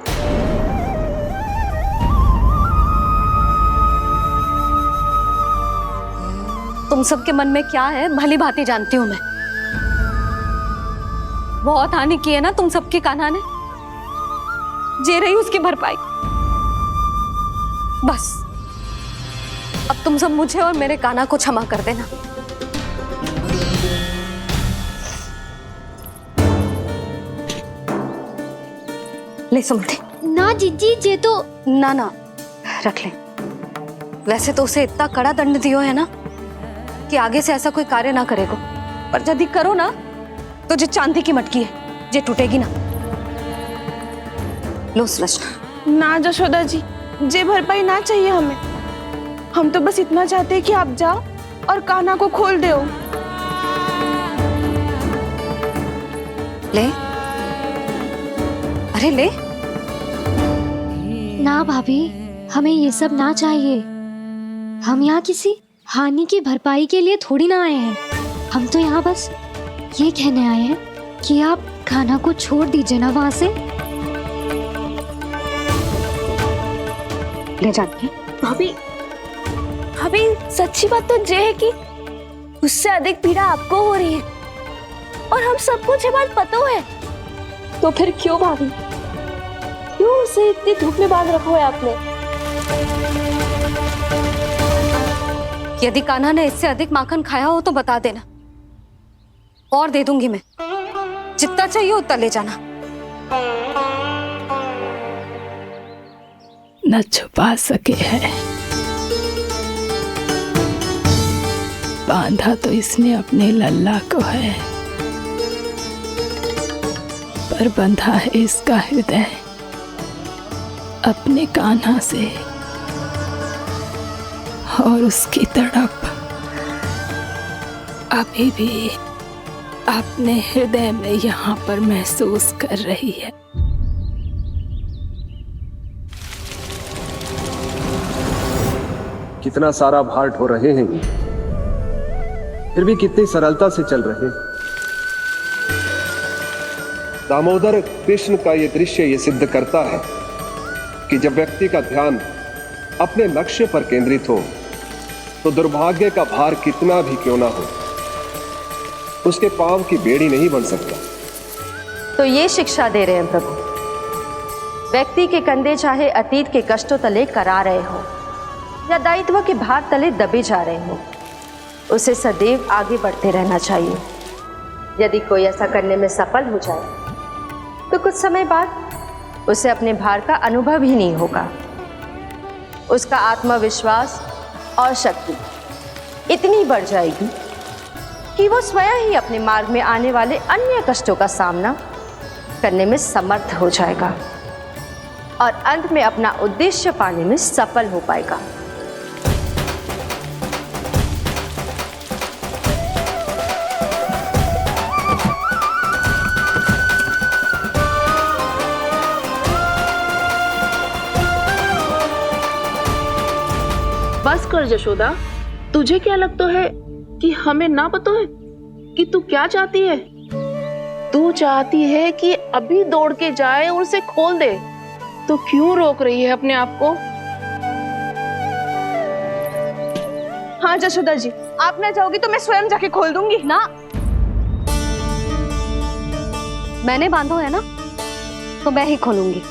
तुम सबके मन में क्या है भली भांति जानती हूं मैं। बहुत हानि की है ना तुम सबकी कान्हा ने, जे रही उसकी भरपाई। बस अब तुम सब मुझे और मेरे कान्हा को क्षमा कर देना। ले सुमति। ना जीजी, जे तो ना रख ले। वैसे तो उसे इतना कड़ा दंड दियो है ना कि आगे से ऐसा कोई कार्य ना करेगा, पर यदि करो ना तो जो चांदी की मटकी है जे टूटेगी ना। लो सुलक्षणा। ना जशोदा जी, जे भरपाई ना चाहिए हमें। हम तो बस इतना चाहते हैं कि आप जाओ और कान्हा को खोल दो। ले, अरे ले। ना भाभी, हमें ये सब ना चाहिए। हम यहाँ किसी हानि की भरपाई के लिए थोड़ी ना आए हैं। हम तो यहाँ बस ये कहने आए हैं कि आप कान्हा को छोड़ दीजिए ना वहां से। ले जानिए। भाभी, भाभी सच्ची बात तो ये है कि उससे अधिक पीड़ा आपको हो रही है और हम सबको ये बात पता है। तो फिर क्यों भाभी, क्यों उसे इतनी धूप में बांध रखा है आपने? यदि कान्हा ने इससे अधिक माखन खाया हो तो बता देना, और दे दूंगी मैं। जितना चाहिए उतना ले जाना। न छुपा सके है, बांधा तो इसने अपने लल्ला को है, पर बंधा है इसका हृदय अपने कान्हा से, और उसकी तड़प अभी भी अपने हृदय में यहाँ पर महसूस कर रही है। कितना सारा भार ढो रहे हैं, फिर भी कितनी सरलता से चल रहे हैं। दामोदर कृष्ण का यह दृश्य ये सिद्ध करता है कि जब व्यक्ति का ध्यान अपने लक्ष्य पर केंद्रित हो तो दुर्भाग्य का भार कितना भी क्यों ना हो, उसके पांव की बेड़ी नहीं बन सकता। तो ये शिक्षा दे रहे हैं प्रभु। व्यक्ति के कंधे चाहे अतीत के कष्टों तले करा रहे हो या दायित्व के भार तले दबे जा रहे हो, उसे सदैव आगे बढ़ते रहना चाहिए। यदि कोई ऐसा करने में सफल हो जाए तो कुछ समय बाद उसे अपने भार का अनुभव ही नहीं होगा। उसका आत्मविश्वास और शक्ति इतनी बढ़ जाएगी कि वो स्वयं ही अपने मार्ग में आने वाले अन्य कष्टों का सामना करने में समर्थ हो जाएगा और अंत में अपना उद्देश्य पाने में सफल हो पाएगा। बस कर जशोदा, तुझे क्या लगता है कि हमें ना पता है कि तू क्या चाहती है? तू चाहती है कि अभी दौड़ के जाए और उसे खोल दे, तो क्यों रोक रही है अपने आप को? हाँ जशोदा जी, आप ना जाओगी तो मैं स्वयं जाके खोल दूंगी। ना, मैंने बांधो है ना, तो मैं ही खोलूंगी।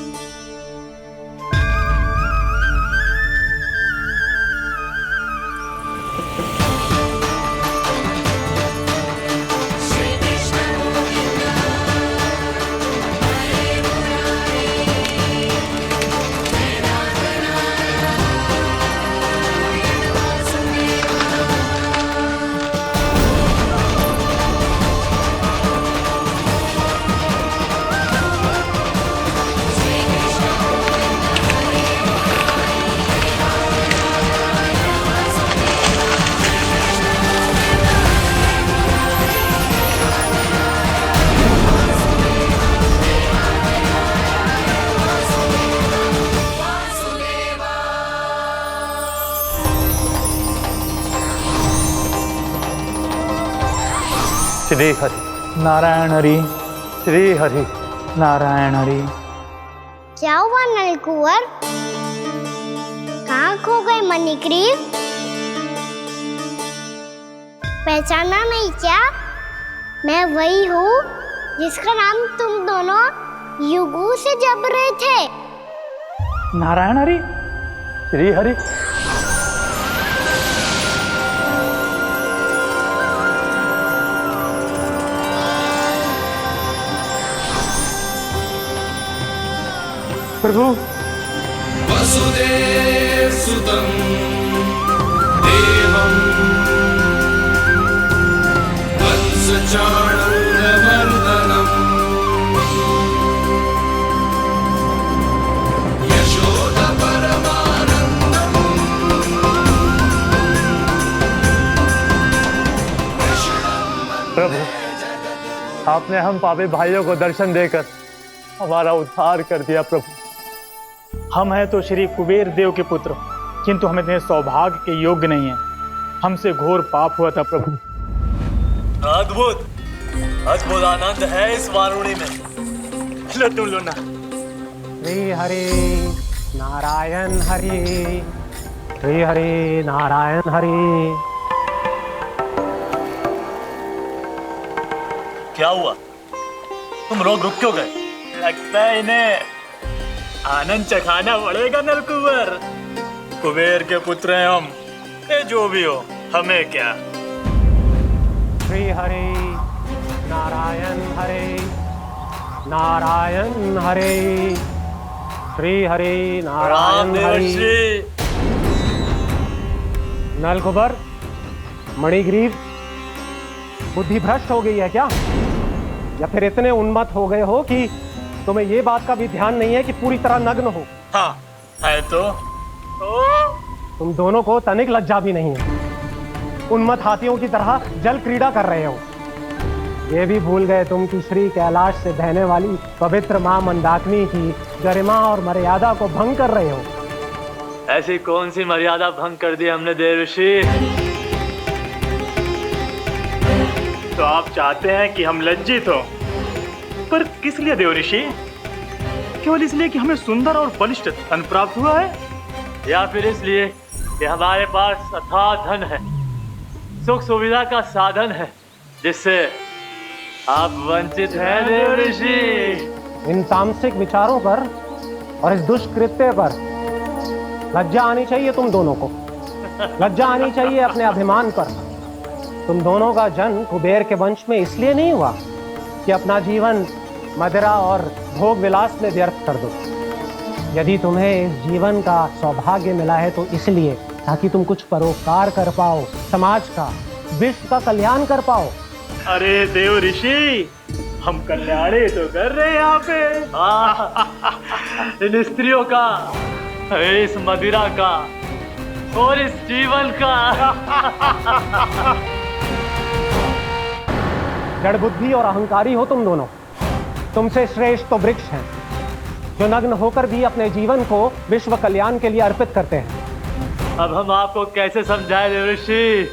श्री हरि नारायण हरि, श्री हरि नारायण हरि। क्या हुआ नलकुंवर? कहाँ खो गए मणिग्रीव? पहचाना नहीं क्या? मैं वही हूँ जिसका नाम तुम दोनों युगों से जप रहे थे। नारायण हरि, श्री हरि। प्रभु, वसुदेव सुतं देवं वंश चाणूरमर्दनम् आपने हम पापी भाइयों को दर्शन देकर हमारा उद्धार कर दिया प्रभु। हम हैं तो श्री कुबेर देव के पुत्र, किंतु हम इतने सौभाग्य के योग्य नहीं हैं। हमसे घोर पाप हुआ था प्रभु। अद्भुत अद्भुत आनंद है इस वारुणी में। लो तुम लो ना। श्री हरि नारायण हरि, श्री हरि नारायण हरि। क्या हुआ? तुम रोग रुक क्यों गए? लगता है इन्हें आनंद चखाना पड़ेगा नलकुबर। कुबेर के पुत्र हैं हम, ये जो भी हो हमें क्या। श्री हरि नारायण हरे, नारायण हरे, श्री हरि नारायण हरे। नलकुबर, मणिग्रीव, बुद्धि भ्रष्ट हो गई है क्या? या फिर इतने उन्मत्त हो गए हो कि तुम्हें ये बात का भी ध्यान नहीं है कि पूरी तरह नग्न हो? हाँ है तो तुम दोनों को तनिक लज्जा भी नहीं है। उन्मत्त हाथियों की तरह जल क्रीड़ा कर रहे हो। ये भी भूल गए तुम कि श्री कैलाश से बहने वाली पवित्र मां मंदाकिनी की गरिमा और मर्यादा को भंग कर रहे हो। ऐसी कौन सी मर्यादा भंग कर दी हमने देवर्षि? तो आप चाहते हैं कि हम लज्जित हो, पर किस लिए देवर्षि? केवल इसलिए कि हमें सुंदर और बलिष्ठ धन प्राप्त हुआ है, या फिर इसलिए कि हमारे पास अथाह धन है, सुख सुविधा का साधन है, जिससे आप वंचित हैं देवर्षि? इन तामसिक विचारों पर और इस दुष्कृत्य पर लज्जा आनी चाहिए तुम दोनों को। लज्जा आनी चाहिए अपने अभिमान पर। तुम दोनों का जन्म कुबेर के वंश में इसलिए नहीं हुआ कि अपना जीवन मदिरा और भोग विलास में व्यर्थ कर दो। यदि तुम्हें इस जीवन का सौभाग्य मिला है तो इसलिए ताकि तुम कुछ परोपकार कर पाओ, समाज का, विश्व का कल्याण कर पाओ। अरे देव ऋषि, हम कल्याणी तो कर रहे हैं यहाँ पे। इन स्त्रियों का, इस मदिरा का और इस जीवन का। जड़ बुद्धि और अहंकारी हो तुम दोनों। तुमसे श्रेष्ठ तो वृक्ष हैं, जो नग्न होकर भी अपने जीवन को विश्व कल्याण के लिए अर्पित करते हैं। अब हम आपको कैसे समझाएं देवर्षि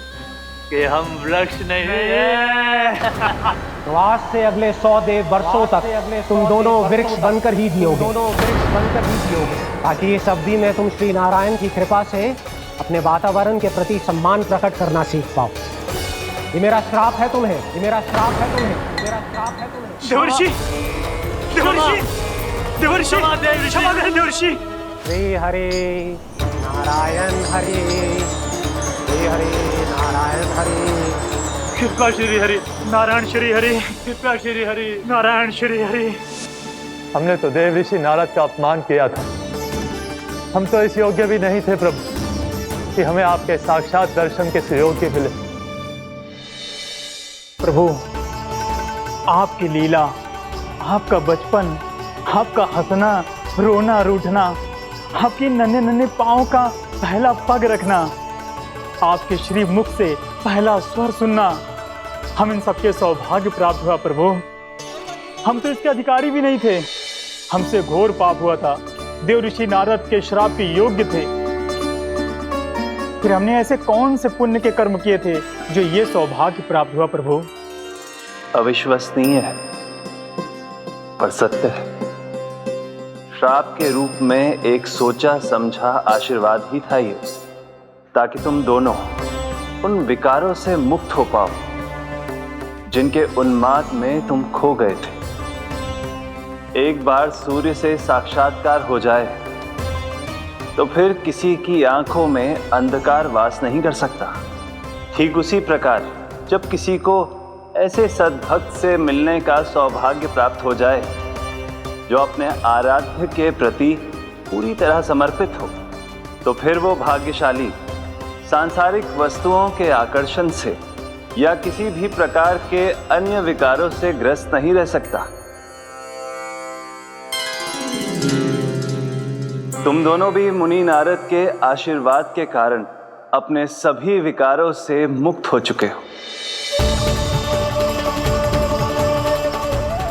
कि हम वृक्ष नहीं हैं? तो आज से अगले 100 देव वर्षों तक तुम दोनों वृक्ष बनकर ही जियोगे, ताकि इस अवधि में तुम श्री नारायण की कृपा से अपने वातावरण के प्रति सम्मान प्रकट करना सीख पाओ। ये मेरा श्राप है तुम्हें, ये मेरा श्राप है तुम्हें, मेरा श्राप है तुम्हें। देवर्षि, देवर्षि, देवर्षि, क्षमा करें देवर्षि। श्री हरि नारायण हरि, श्री हरि नारायण हरि। कृपा श्री हरि नारायण श्री हरि, कृपा श्री हरि नारायण श्री हरि। हमने तो देव ऋषि नारद का अपमान किया था। हम तो इस योग्य भी नहीं थे प्रभु कि हमें आपके साक्षात दर्शन के सुयोग्य मिले। प्रभु, आपकी लीला, आपका बचपन, आपका हंसना, रोना, रूठना, आपकी नन्हे नन्हे पाँव का पहला पग रखना, आपके श्री मुख से पहला स्वर सुनना, हम इन सबके सौभाग्य प्राप्त हुआ प्रभु। हम तो इसके अधिकारी भी नहीं थे। हमसे घोर पाप हुआ था, देव ऋषि नारद के श्राप के योग्य थे। फिर हमने ऐसे कौन से पुण्य के कर्म किए थे जो ये सौभाग्य प्राप्त हुआ प्रभु? अविश्वसनीय है पर सत्य है। श्राप के रूप में एक सोचा समझा आशीर्वाद ही था ये, ताकि तुम दोनों उन विकारों से मुक्त हो पाओ जिनके उन्माद में तुम खो गए थे। एक बार सूर्य से साक्षात्कार हो जाए तो फिर किसी की आंखों में अंधकार वास नहीं कर सकता। ठीक उसी प्रकार जब किसी को ऐसे सद्भक्त से मिलने का सौभाग्य प्राप्त हो जाए जो अपने आराध्य के प्रति पूरी तरह समर्पित हो, तो फिर वो भाग्यशाली सांसारिक वस्तुओं के आकर्षण से या किसी भी प्रकार के अन्य विकारों से ग्रस्त नहीं रह सकता। तुम दोनों भी मुनि नारद के आशीर्वाद के कारण अपने सभी विकारों से मुक्त हो चुके हो।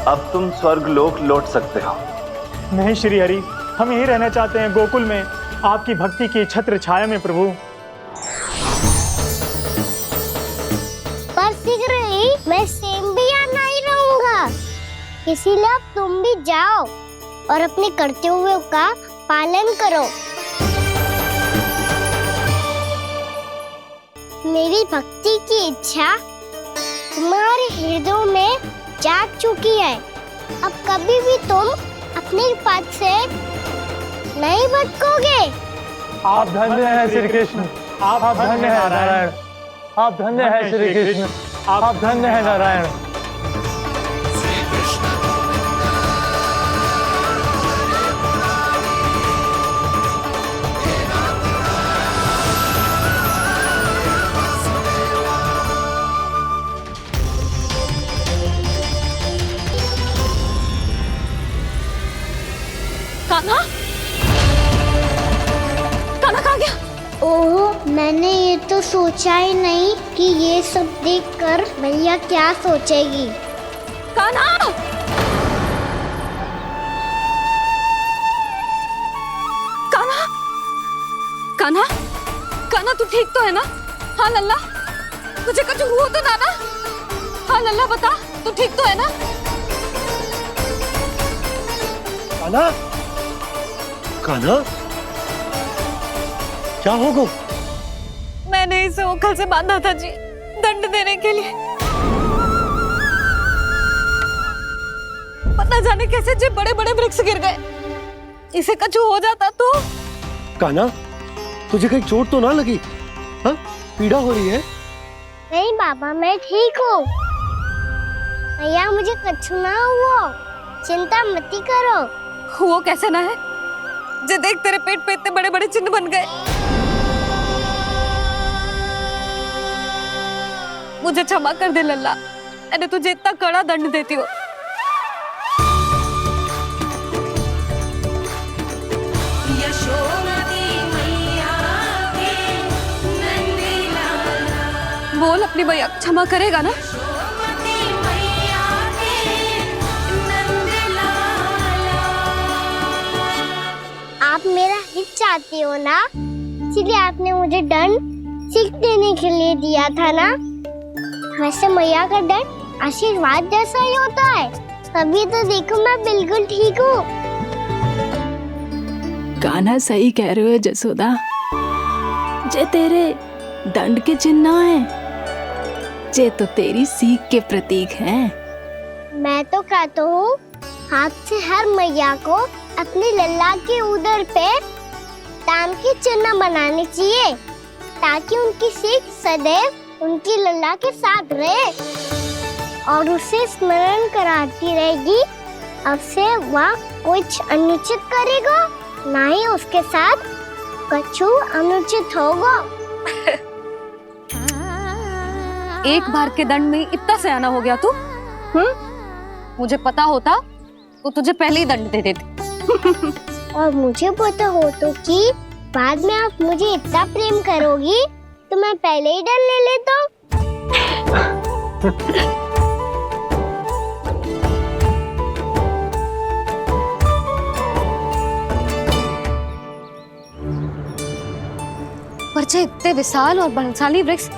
अब तुम स्वर्गलोक लौट सकते हो। नहीं श्री हरि, हम यहीं रहना चाहते हैं, गोकुल में, आपकी भक्ति की छत्र छाया में प्रभु। पर शीघ्र ही मैं स्वयं भी यहाँ नहीं रहूंगा, इसीलिए अब तुम भी जाओ और अपने कर्तव्यों का पालन करो। मेरी भक्ति की इच्छा तुम्हारे हृदय में जाग चुकी है। अब कभी भी तुम अपने पद से नहीं भटकोगे। आप धन्य हैं श्री कृष्ण, आप धन्य हैं नारायण, आप धन्य हैं श्री कृष्ण, आप धन्य हैं नारायण। कान्हा, कान्हा कहाँ गया? ओह, मैंने ये तो सोचा ही नहीं कि ये सब देखकर भैया क्या सोचेगी। कान्हा! कान्हा! कान्हा! कान्हा तू ठीक तो है ना? हाँ लल्ला, तुझे कुछ हुआ तो ना? हाँ लल्ला बता, तू ठीक तो है ना? कान्हा, कान्हा, क्या होगा? मैंने इसे ओखल से बांधा था जी, दंड देने के लिए। पता जाने कैसे जो बड़े बड़े वृक्ष गिर गए, इसे कुछ हो जाता तो। कान्हा, तुझे कहीं चोट तो ना लगी? हाँ, पीड़ा हो रही है? नहीं बाबा, मैं ठीक हूँ। भैया मुझे कुछ ना हुआ, चिंता मत करो। वो कैसे ना है? जे देख तेरे पेट पे इतने बड़े बड़े चिन्ह बन गए। मुझे क्षमा कर दे लल्ला, मैंने तुझे इतना कड़ा दंड देती हूँ। बोल अपनी भैया क्षमा करेगा ना? आप मेरा हित चाहते हो ना, इसलिए आपने मुझे दंड सीख देने के लिए दिया था ना। वैसे मैया का दंड आशीर्वाद जैसा ही होता है, तभी तो देखो मैं बिल्कुल ठीक हूँ। कान्हा सही कह रहे हो जसोदा, जे तेरे दंड के चिन्ह ना है, जे तो तेरी सीख के प्रतीक हैं। मैं तो कहता हूँ, हाथ से हर मैया को अपनी लल्ला के उदर पे ताम के चिन्ह बनाने चाहिए, ताकि उनकी सीख सदैव उनकी लल्ला के साथ रहे और उसे स्मरण कराती रहेगी। अब से वह कुछ अनुचित करेगा, ना ही उसके साथ कछु अनुचित होगा। एक बार के दंड में इतना सयाना हो गया तू? मुझे पता होता तो तुझे पहले ही दंड दे देती। और मुझे पता हो तो कि बाद में आप मुझे इतना प्रेम करोगी तो मैं पहले ही दंड ले लेता हूँ। पर जे इतने विशाल और बलशाली वृक्ष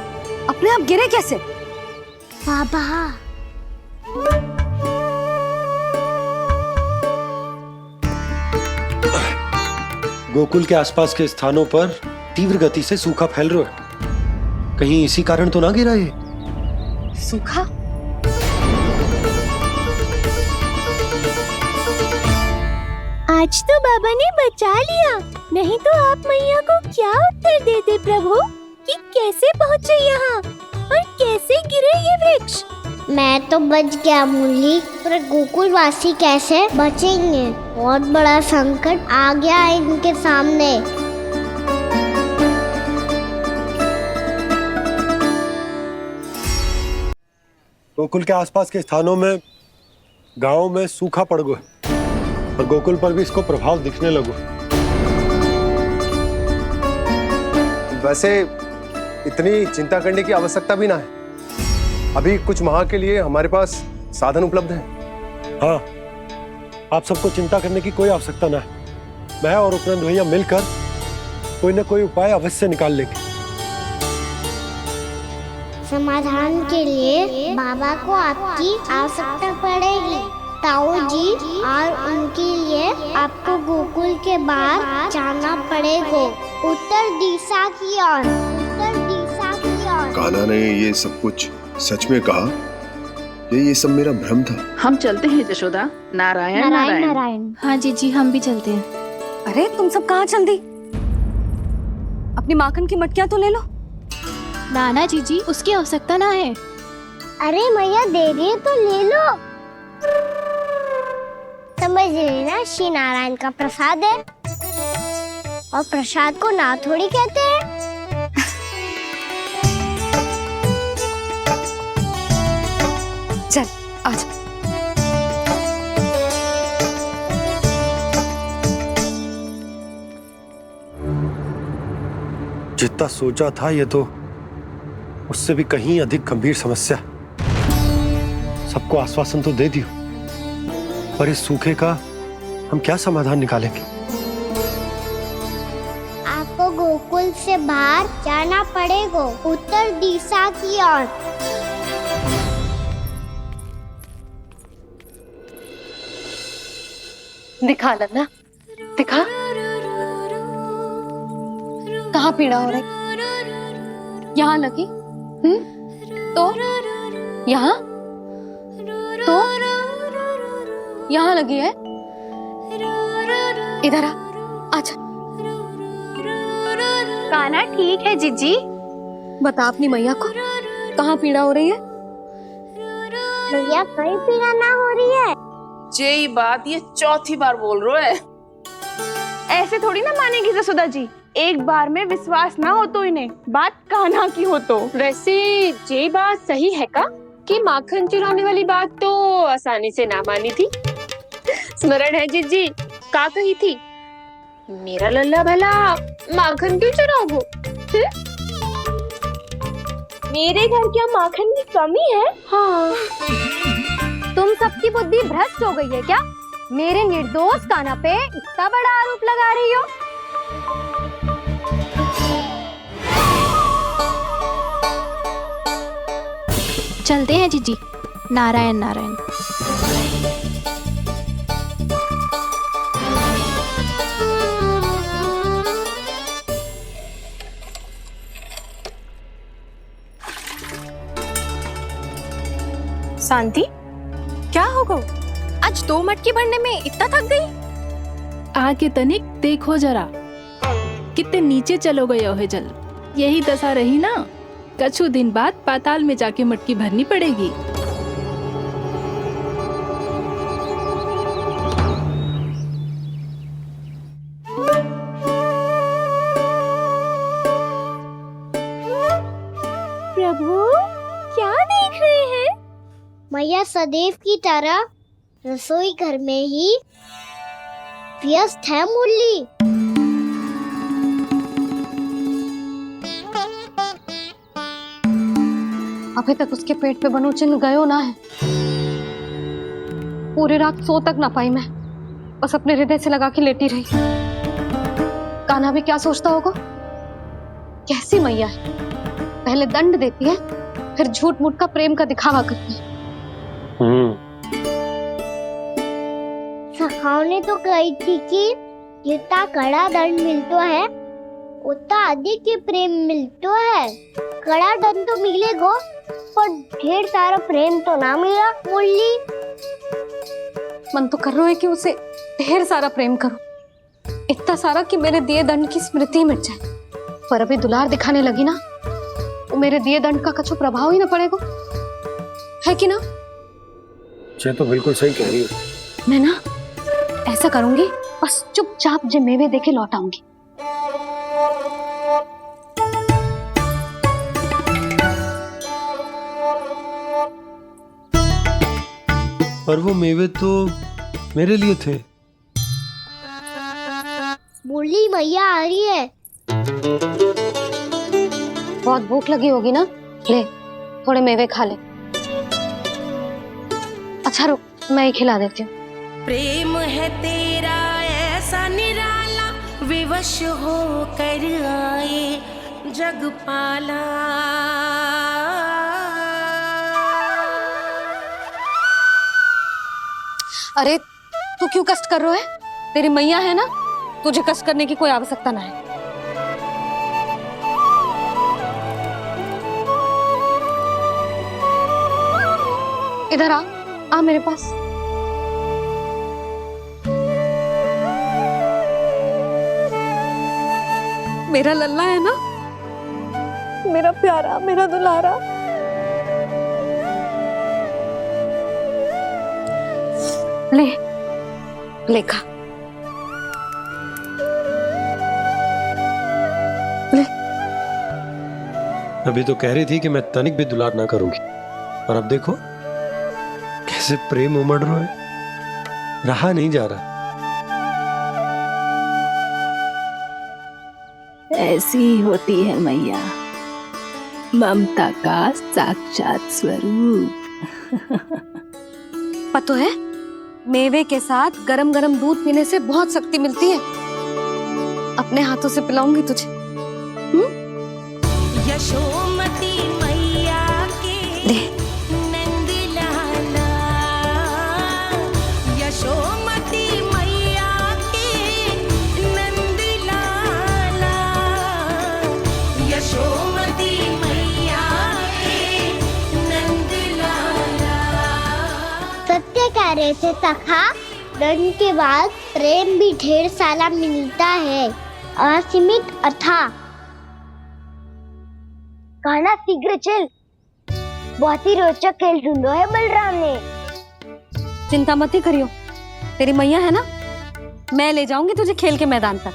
अपने आप गिरे कैसे? बाबा, गोकुल के आसपास के स्थानों पर तीव्र गति से सूखा फैल रहा है, कहीं इसी कारण तो ना गिरा ये? सूखा? आज तो बाबा ने बचा लिया, नहीं तो आप मैया को क्या उत्तर देते प्रभु कि कैसे पहुँचे यहाँ और कैसे गिरे ये वृक्ष। मैं तो बच गया मुरली, पर गोकुल वासी कैसे बचेंगे? बहुत बड़ा संकट आ गया है इनके सामने। गोकुल के आसपास के स्थानों में, गांवों में सूखा पड़ गया और गोकुल पर भी इसको प्रभाव दिखने लगो। वैसे इतनी चिंता करने की आवश्यकता भी ना है, अभी कुछ माह के लिए हमारे पास साधन उपलब्ध है। हाँ, आप सबको चिंता करने की कोई आवश्यकता ना है। मैं और उपनंद भैया मिलकर कोई ना कोई उपाय अवश्य निकाल लेंगे। समाधान के लिए बाबा को आपकी आवश्यकता पड़ेगी। ताऊ जी और उनके लिए आपको गोकुल के बाहर जाना पड़ेगा, उत्तर दिशा की ओर। उत्तर दिशा की ओर। कान्हा ने ये सब कुछ सच में कहा? ये सब मेरा भ्रम था? हम चलते हैं जशोदा। नारायण नारायण नारायण। हाँ जी हम भी चलते हैं। अरे तुम सब कहाँ चल दी? अपनी माखन की मटकियां तो ले लो। नाना जी उसकी आवश्यकता ना है। अरे मैया दे रही है तो ले लो। समझ लेना, श्री नारायण का प्रसाद है और प्रसाद को ना थोड़ी कहते हैं। चल आजा। जितना सोचा था ये तो उससे भी कहीं अधिक गंभीर समस्या। सबको आश्वासन तो दे दियो, पर इस सूखे का हम क्या समाधान निकालेंगे? आपको गोकुल से बाहर जाना पड़ेगा, उत्तर दिशा की ओर। दिखा लन्ना, दिखा। कहाँ पीड़ा हो रही? यहाँ लगी? तो यहाँ? तो यहाँ लगी है? इधर आ, आजा। कान्हा ठीक है जीजी। बता अपनी मैया को कहाँ पीड़ा हो रही है? भैया कहीं पीड़ा ना हो रही है। ये बात ये चौथी बार बोल रहे है। ऐसे थोड़ी ना मानेगी जसोदा जी। एक बार में विश्वास ना हो तो इन्हें, बात कान्हा की हो तो। वैसे ये बात सही है का कि माखन चुराने वाली बात तो आसानी से ना मानी थी। स्मरण है जीजी का कही थी, मेरा लल्ला भला माखन क्यों चुराओगे? मेरे घर क्या माखन की कमी है? हाँ। तुम सबकी बुद्धि भ्रष्ट हो गई है क्या? मेरे निर्दोष कान्हा पे इतना बड़ा आरोप लगा रही हो? चलते हैं जीजी। नारायण नारायण। शांति, क्या हो गो? आज 2 मटकी भरने में इतना थक गई? आके तनिक देखो जरा, कितने नीचे चलो गए हो जल। यही दशा रही ना, कछु दिन बाद पाताल में जाके मटकी भरनी पड़ेगी। प्रभु क्या देख रहे हैं? मैया सदैव की तरह रसोई घर में ही व्यस्त है मुरली। अभी तक उसके पेट पे बनो चिन्ह गयो ना है। पूरी रात सो तक ना पाई मैं, बस अपने हृदय से लगा के लेटी रही। कान्हा भी क्या सोचता होगा? कैसी मैया है, पहले दंड देती है फिर झूठ मूठ का प्रेम का दिखावा करती है। सखाओ ने तो कही थी कि जितना कड़ा दंड मिलता है उतना अधिक ही प्रेम मिलता है। कड़ा दंड तो मिलेगा पर ढेर सारा प्रेम तो ना मिला मुरली। मन तो कर रहा है कि उसे ढेर सारा प्रेम करो, इतना सारा कि मेरे दिए दंड की स्मृति मिट जाए। पर अभी दुलार दिखाने लगी ना, वो मेरे दिए दंड का कछु प्रभाव ही ना पड़ेगा, है कि ना? ये तो बिल्कुल सही कह रही हो। मैं ना ऐसा करूंगी, बस चुपचाप जे मेवे देके लौट आऊंगी। पर वो मेवे तो मेरे लिए थे। मुरली मैया आ रही है। बहुत भूख लगी होगी ना, ले थोड़े मेवे खा ले। अच्छा रुक, मैं ही खिला देती हूँ। प्रेम है तेरा ऐसा निराला, विवश हो कर आए जग पाला। अरे तू क्यों कष्ट कर रहा है? तेरी मैया है ना, तुझे कष्ट करने की कोई आवश्यकता ना है। इधर आ मेरे पास। मेरा लल्ला है ना, मेरा प्यारा, मेरा दुलारा। ले खा। ले। अभी तो कह रही थी कि मैं तनिक भी दुलार ना करूंगी, और अब देखो कैसे प्रेम उमड़ रहा है, रहा नहीं जा रहा। ऐसी ही होती है मैया, ममता का साक्षात स्वरूप। पता है, मेवे के साथ गरम गरम दूध पीने से बहुत शक्ति मिलती है। अपने हाथों से पिलाऊंगी तुझे। यशोमती मैया के नंद लाला, यशोमती मैया के नंद लाला, यशोमती मैया के नंद लाला। सत्य कह रहे थे सखा, दंड के बाद प्रेम भी ढेर सारा मिलता है, असीमित अथाह। गाना शीघ्र चल, बहुत ही रोचक खेल ढूंढो है बलराम ने। चिंता मत ही करियो, तेरी मैया है ना, मैं ले जाऊंगी तुझे खेल के मैदान तक।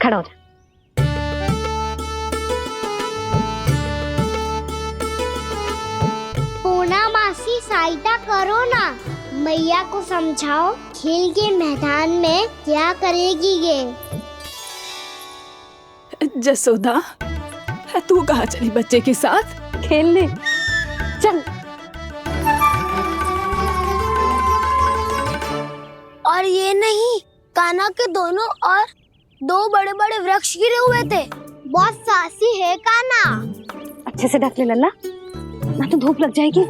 खड़ा हो जा। पूना मासी सहायता करो ना, मैया को समझाओ खेल के मैदान में क्या करेगी ये। जसोदा, तू कहाँ चली बच्चे के साथ? खेलने चल। और ये नहीं, कान्हा के दोनों और दो बड़े बड़े वृक्ष गिरे हुए थे। बहुत साहसी है कान्हा। अच्छे से ढक ले लल्ला, ना तो धूप लग जाएगी।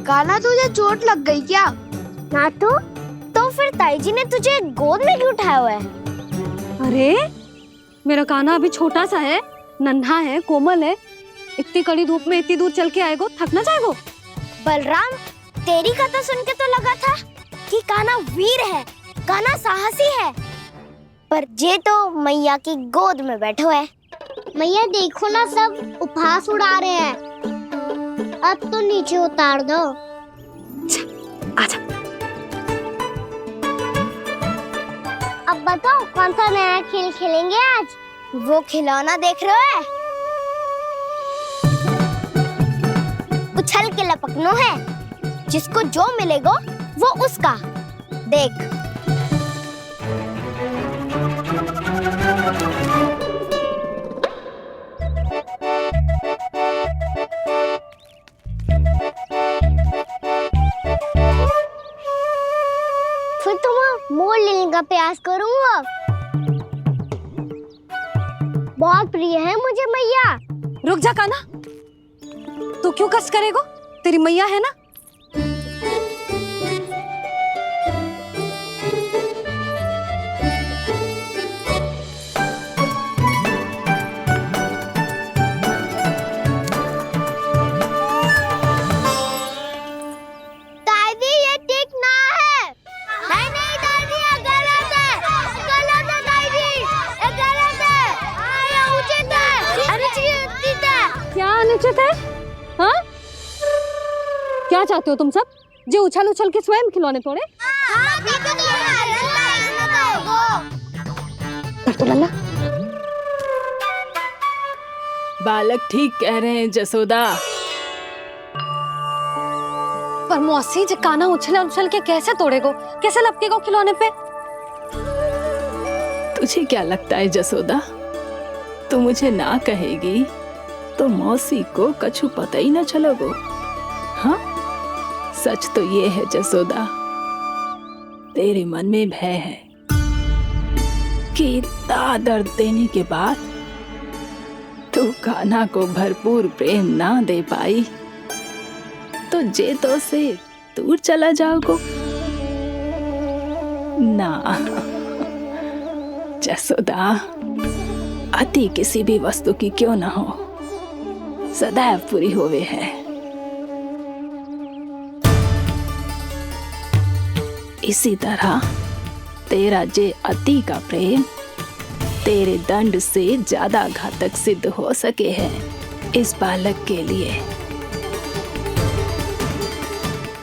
कान्हा तुझे चोट लग गई क्या? ना तो फिर ताई जी ने तुझे गोद में क्यों उठाया हुआ है? अरे मेरा कान्हा अभी छोटा सा है, नन्हा है, कोमल है। इतनी कड़ी धूप में इतनी दूर चल के आएगो, थक ना जाएगो। बलराम, तेरी कथा सुन के तो लगा था कि कान्हा वीर है, कान्हा साहसी है, पर ये तो मैया की गोद में बैठो है। मैया देखो ना, सब उपहास उड़ा रहे हैं। अब तो नीचे उतार दो। आजा। अब बताओ कौन सा नया खेल खेलेंगे आज? वो खिलौना देख रहे हो? उछल के लपकनो है, जिसको जो मिलेगा वो उसका। देख। फिर तुम मोड़ लेने का प्रयास करूंगा। बहुत प्रिय है मुझे मैया। रुक जा कान्हा, तू क्यों कष्ट करेगो? तेरी मैया है ना। दादी ये ठीक ना है। नहीं नहीं दादी, ये गलत है, गलत है दादी, ये गलत है, ये उचित है, अनुचित है। क्या अनुचित है? हाँ? क्या चाहते हो तुम सब? जो उछल उछल के स्वयं खिलौने तोड़े? तो लल्ला, बालक ठीक कह रहे हैं जसोदा। पर मौसी, जो कान्हा उछल उछल के कैसे तोड़ेगो, कैसे लपकेगो खिलौने पे? तुझे क्या लगता है जसोदा, तू मुझे ना कहेगी तो मौसी को कछु पता ही न चलोगो। हाँ, सच तो ये है जसोदा, तेरे मन में भय है कि इतना दर्द देने के बाद तू कान्हा को भरपूर प्रेम ना दे पाई तो जे तो से दूर चला जाओगो ना। जसोदा, अति किसी भी वस्तु की क्यों ना हो, सदैव पूरी होवे है। इसी तरह तेरा जे अति का प्रेम तेरे दंड से ज्यादा घातक सिद्ध हो सके है इस बालक के लिए।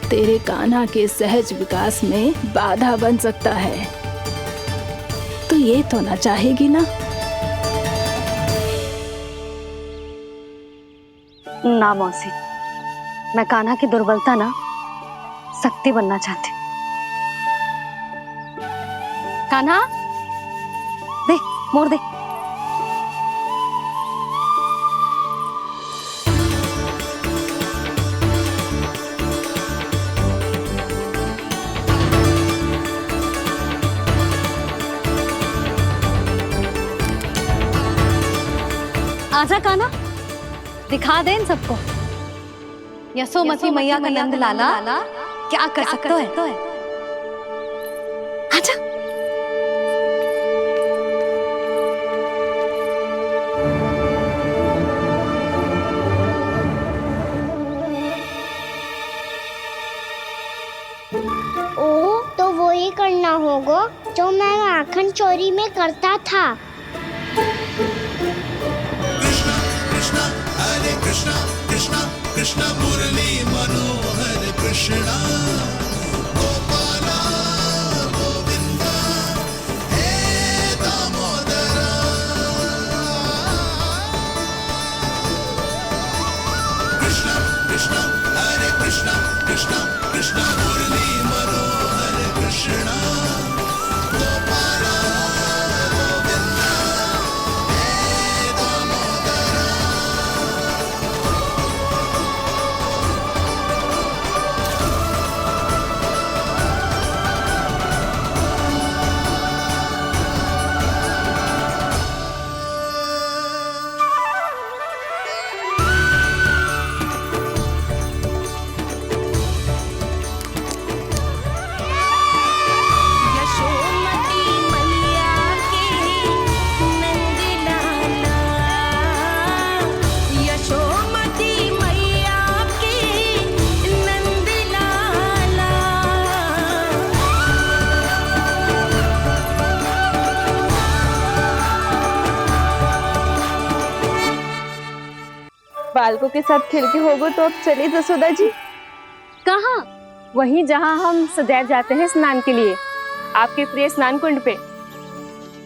तेरे कान्हा के सहज विकास में बाधा बन सकता है। तो ये तो ना चाहेगी ना? ना मौसी, मैं कान्हा की दुर्बलता ना शक्ति बनना चाहती। कान्हा, दे मोड़ दे। आजा कान्हा, दिखा दे इन सबको यशोमती मैया का नंद लाला क्या कर सकता है। आजा। ओ, तो वो ही करना होगा जो मैं माखन चोरी में करता था। हरे कृष्णा कृष्णा कृष्णा मुरली मनोहर कृष्णा गोपाला गोविंदा हे दामोदरा। कृष्णा कृष्णा हरे कृष्णा कृष्णा कृष्णा मुरली मनोहर कृष्णा गोपाला गोविंदा हे दामोदरा। यशोमती मैया के नंद लाला, यशोमती मैया के नंद लाला। बालकों के साथ खेल के होगो तो अब चले जसोदा जी। कहाँ? वहीं जहाँ हम सदैव जाते हैं स्नान के लिए, आपके प्रिय स्नान कुंड पे।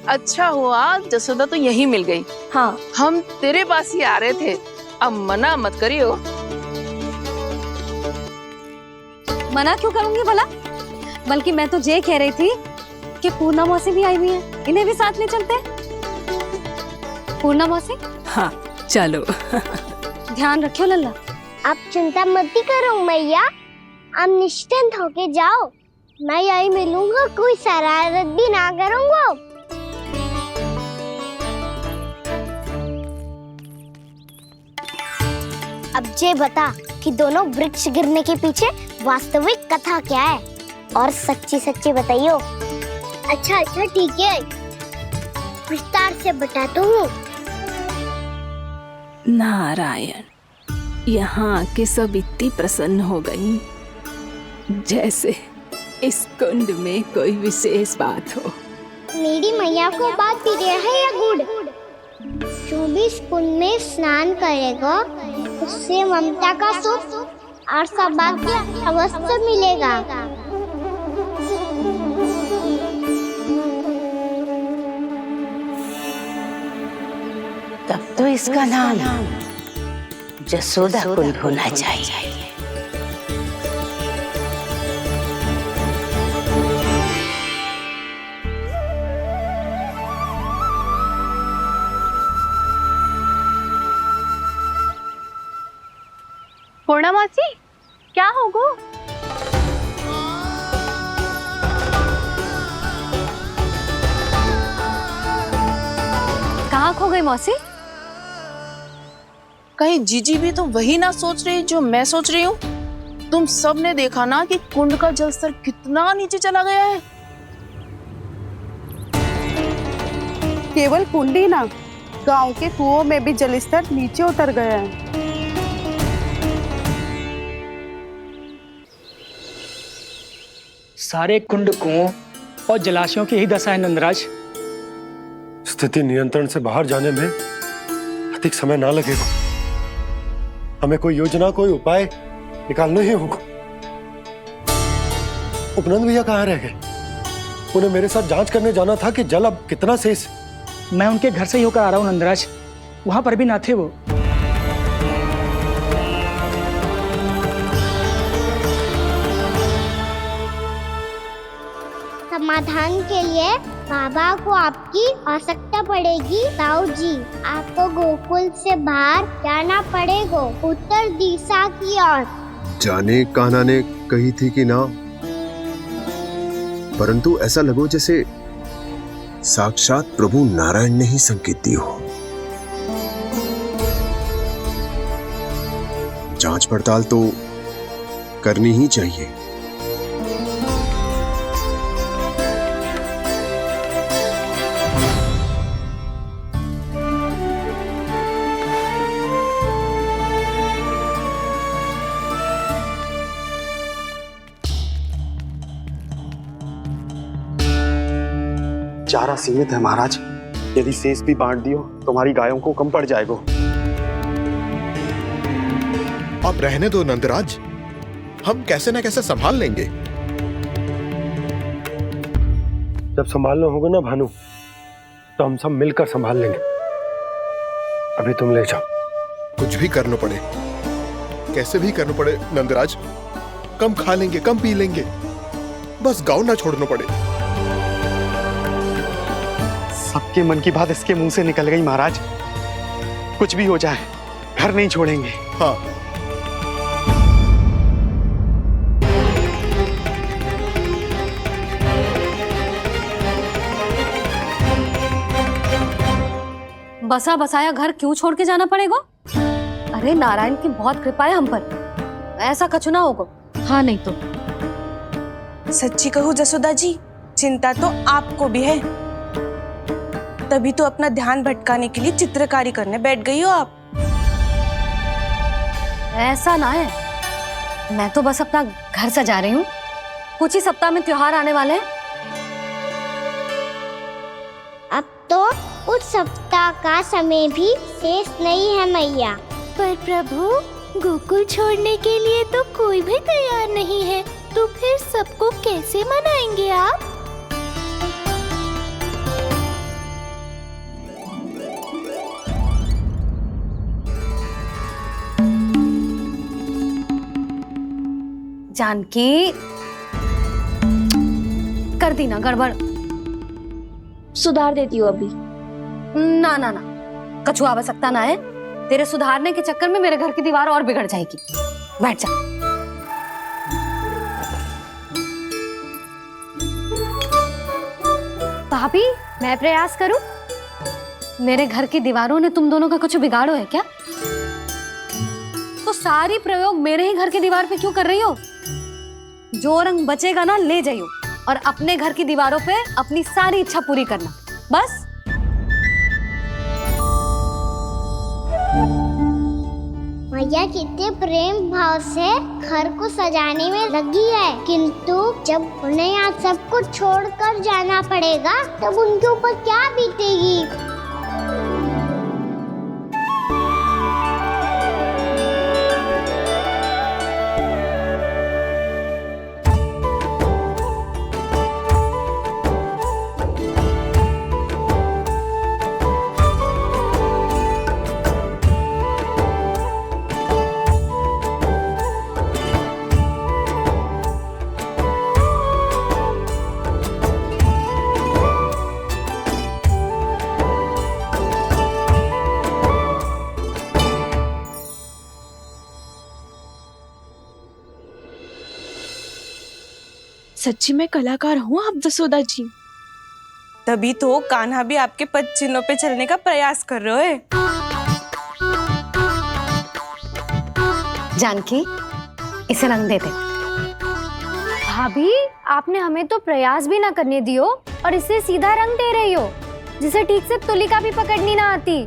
अच्छा हुआ जसोदा तो यहीं मिल गई। हाँ, हम तेरे पास ही आ रहे थे, अब मना मत करियो। मना क्यों करूंगी भला? बल्कि मैं तो ये कह रही थी कि पूर्णा मौसी भी आई हुई है, इन्हें भी साथ ले चलते। पूर्णा मौसी, हाँ चलो। ध्यान रखियो लल्ला। आप चिंता मत करो मैया, आप निश्चिंत होके जाओ, मैं यही मिलूंगा, कोई शरारत भी ना करूंगा। अब ये बता कि दोनों वृक्ष गिरने के पीछे वास्तविक कथा क्या है, और सच्ची सच्ची बताइयो। अच्छा अच्छा ठीक है, विस्तार से बताता हूँ। नारायण, यहाँ के सब इतनी प्रसन्न हो गई जैसे इस कुंड में कोई विशेष बात हो। मेरी मैया को बात प्रिय है या गुड़? जो भी इस कुंड में स्नान करेगा उससे ममता का सुख और सौभाग्य अवश्य मिलेगा। तब तो इसका नाम जसोदा कुंड होना चाहिए। पूर्णा मासी क्या होगो? कहाँ खो गई मौसी? कहीं जीजी भी तो वही ना सोच रही जो मैं सोच रही हूँ? तुम सब ने देखा ना कि कुंड का जलस्तर कितना नीचे चला गया है। केवल कुंड ही ना, गांव के कुओं में भी जलस्तर नीचे उतर गया है। सारे कुंड कुओं और जलाशयों की ही दशा है नंदराज। स्थिति नियंत्रण से बाहर जाने में अधिक समय ना लगेगा। हमें कोई योजना, कोई उपाय निकालना ही होगा। उपनंद भैया कहाँ रह गए? उन्हें मेरे साथ जांच करने जाना था कि जल अब कितना शेष। मैं उनके घर से ही होकर आ रहा हूँ नंदराज, वहां पर भी ना थे वो। समाधान के लिए बाबा को आपकी आवश्यकता पड़ेगी। ताऊ जी, आपको गोकुल से बाहर जाना पड़ेगा, उत्तर दिशा की ओर। जाने कान्हा ने कही थी कि ना, परंतु ऐसा लगो जैसे साक्षात प्रभु नारायण ने ही संकेत दी हो। जांच पड़ताल तो करनी ही चाहिए। चारा सीमित है महाराज, यदि शेष भी बांट दियो तो हमारी गायों को कम पड़ जाएगा। अब रहने दो नंदराज, हम कैसे न कैसे संभाल लेंगे। जब संभालना होगा ना भानु, तो हम सब मिलकर संभाल लेंगे। अभी तुम ले जाओ। कुछ भी करना पड़े, कैसे भी करना पड़े नंदराज, कम खा लेंगे, कम पी लेंगे, बस गाँव ना छोड़ना पड़े। सबके मन की बात इसके मुंह से निकल गई महाराज। कुछ भी हो जाए घर नहीं छोड़ेंगे। हाँ, बसा बसाया घर क्यों छोड़ के जाना पड़ेगा? अरे नारायण की बहुत कृपा है हम पर, ऐसा कछु ना होगा। हाँ नहीं तो सच्ची कहूँ जसोदा जी, चिंता तो आपको भी है, तभी तो अपना ध्यान भटकाने के लिए चित्रकारी करने बैठ गई हो आप। ऐसा ना है, मैं तो बस अपना घर सजा रही हूँ। कुछ ही सप्ताह में त्योहार आने वाले हैं। अब तो उस सप्ताह का समय भी शेष नहीं है मैया। पर प्रभु, गोकुल छोड़ने के लिए तो कोई भी तैयार नहीं है, तो फिर सबको कैसे मनाएंगे आप? जानकी, कर दी ना गड़बड़। सुधार देती हूँ अभी। ना ना ना, कछु आवश्यकता ना है। तेरे सुधारने के चक्कर में मेरे घर की दीवार और बिगड़ जाएगी। बैठ जा। भाभी, मैं प्रयास करूं? मेरे घर की दीवारों ने तुम दोनों का कुछ बिगाड़ो है क्या? तो सारी प्रयोग मेरे ही घर की दीवार पे क्यों कर रही हो? जो रंग बचेगा ना ले जाइयो, और अपने घर की दीवारों पे अपनी सारी इच्छा पूरी करना, बस। मैया कितने प्रेम भाव से घर को सजाने में लगी है, किंतु जब उन्हें यहाँ सब कुछ छोड़कर जाना पड़ेगा तब उनके ऊपर क्या बीतेगी। सच्ची में कलाकार हूँ आप जसोदा जी। तभी तो कान्हा भी आपके पद चिन्हों पे चलने का प्रयास कर रहे है। जानकी, इसे रंग दे दे। भाभी, आपने हमें तो प्रयास भी ना करने दियो और इसे सीधा रंग दे रही हो, जिसे ठीक से तुलिका भी पकड़नी ना आती।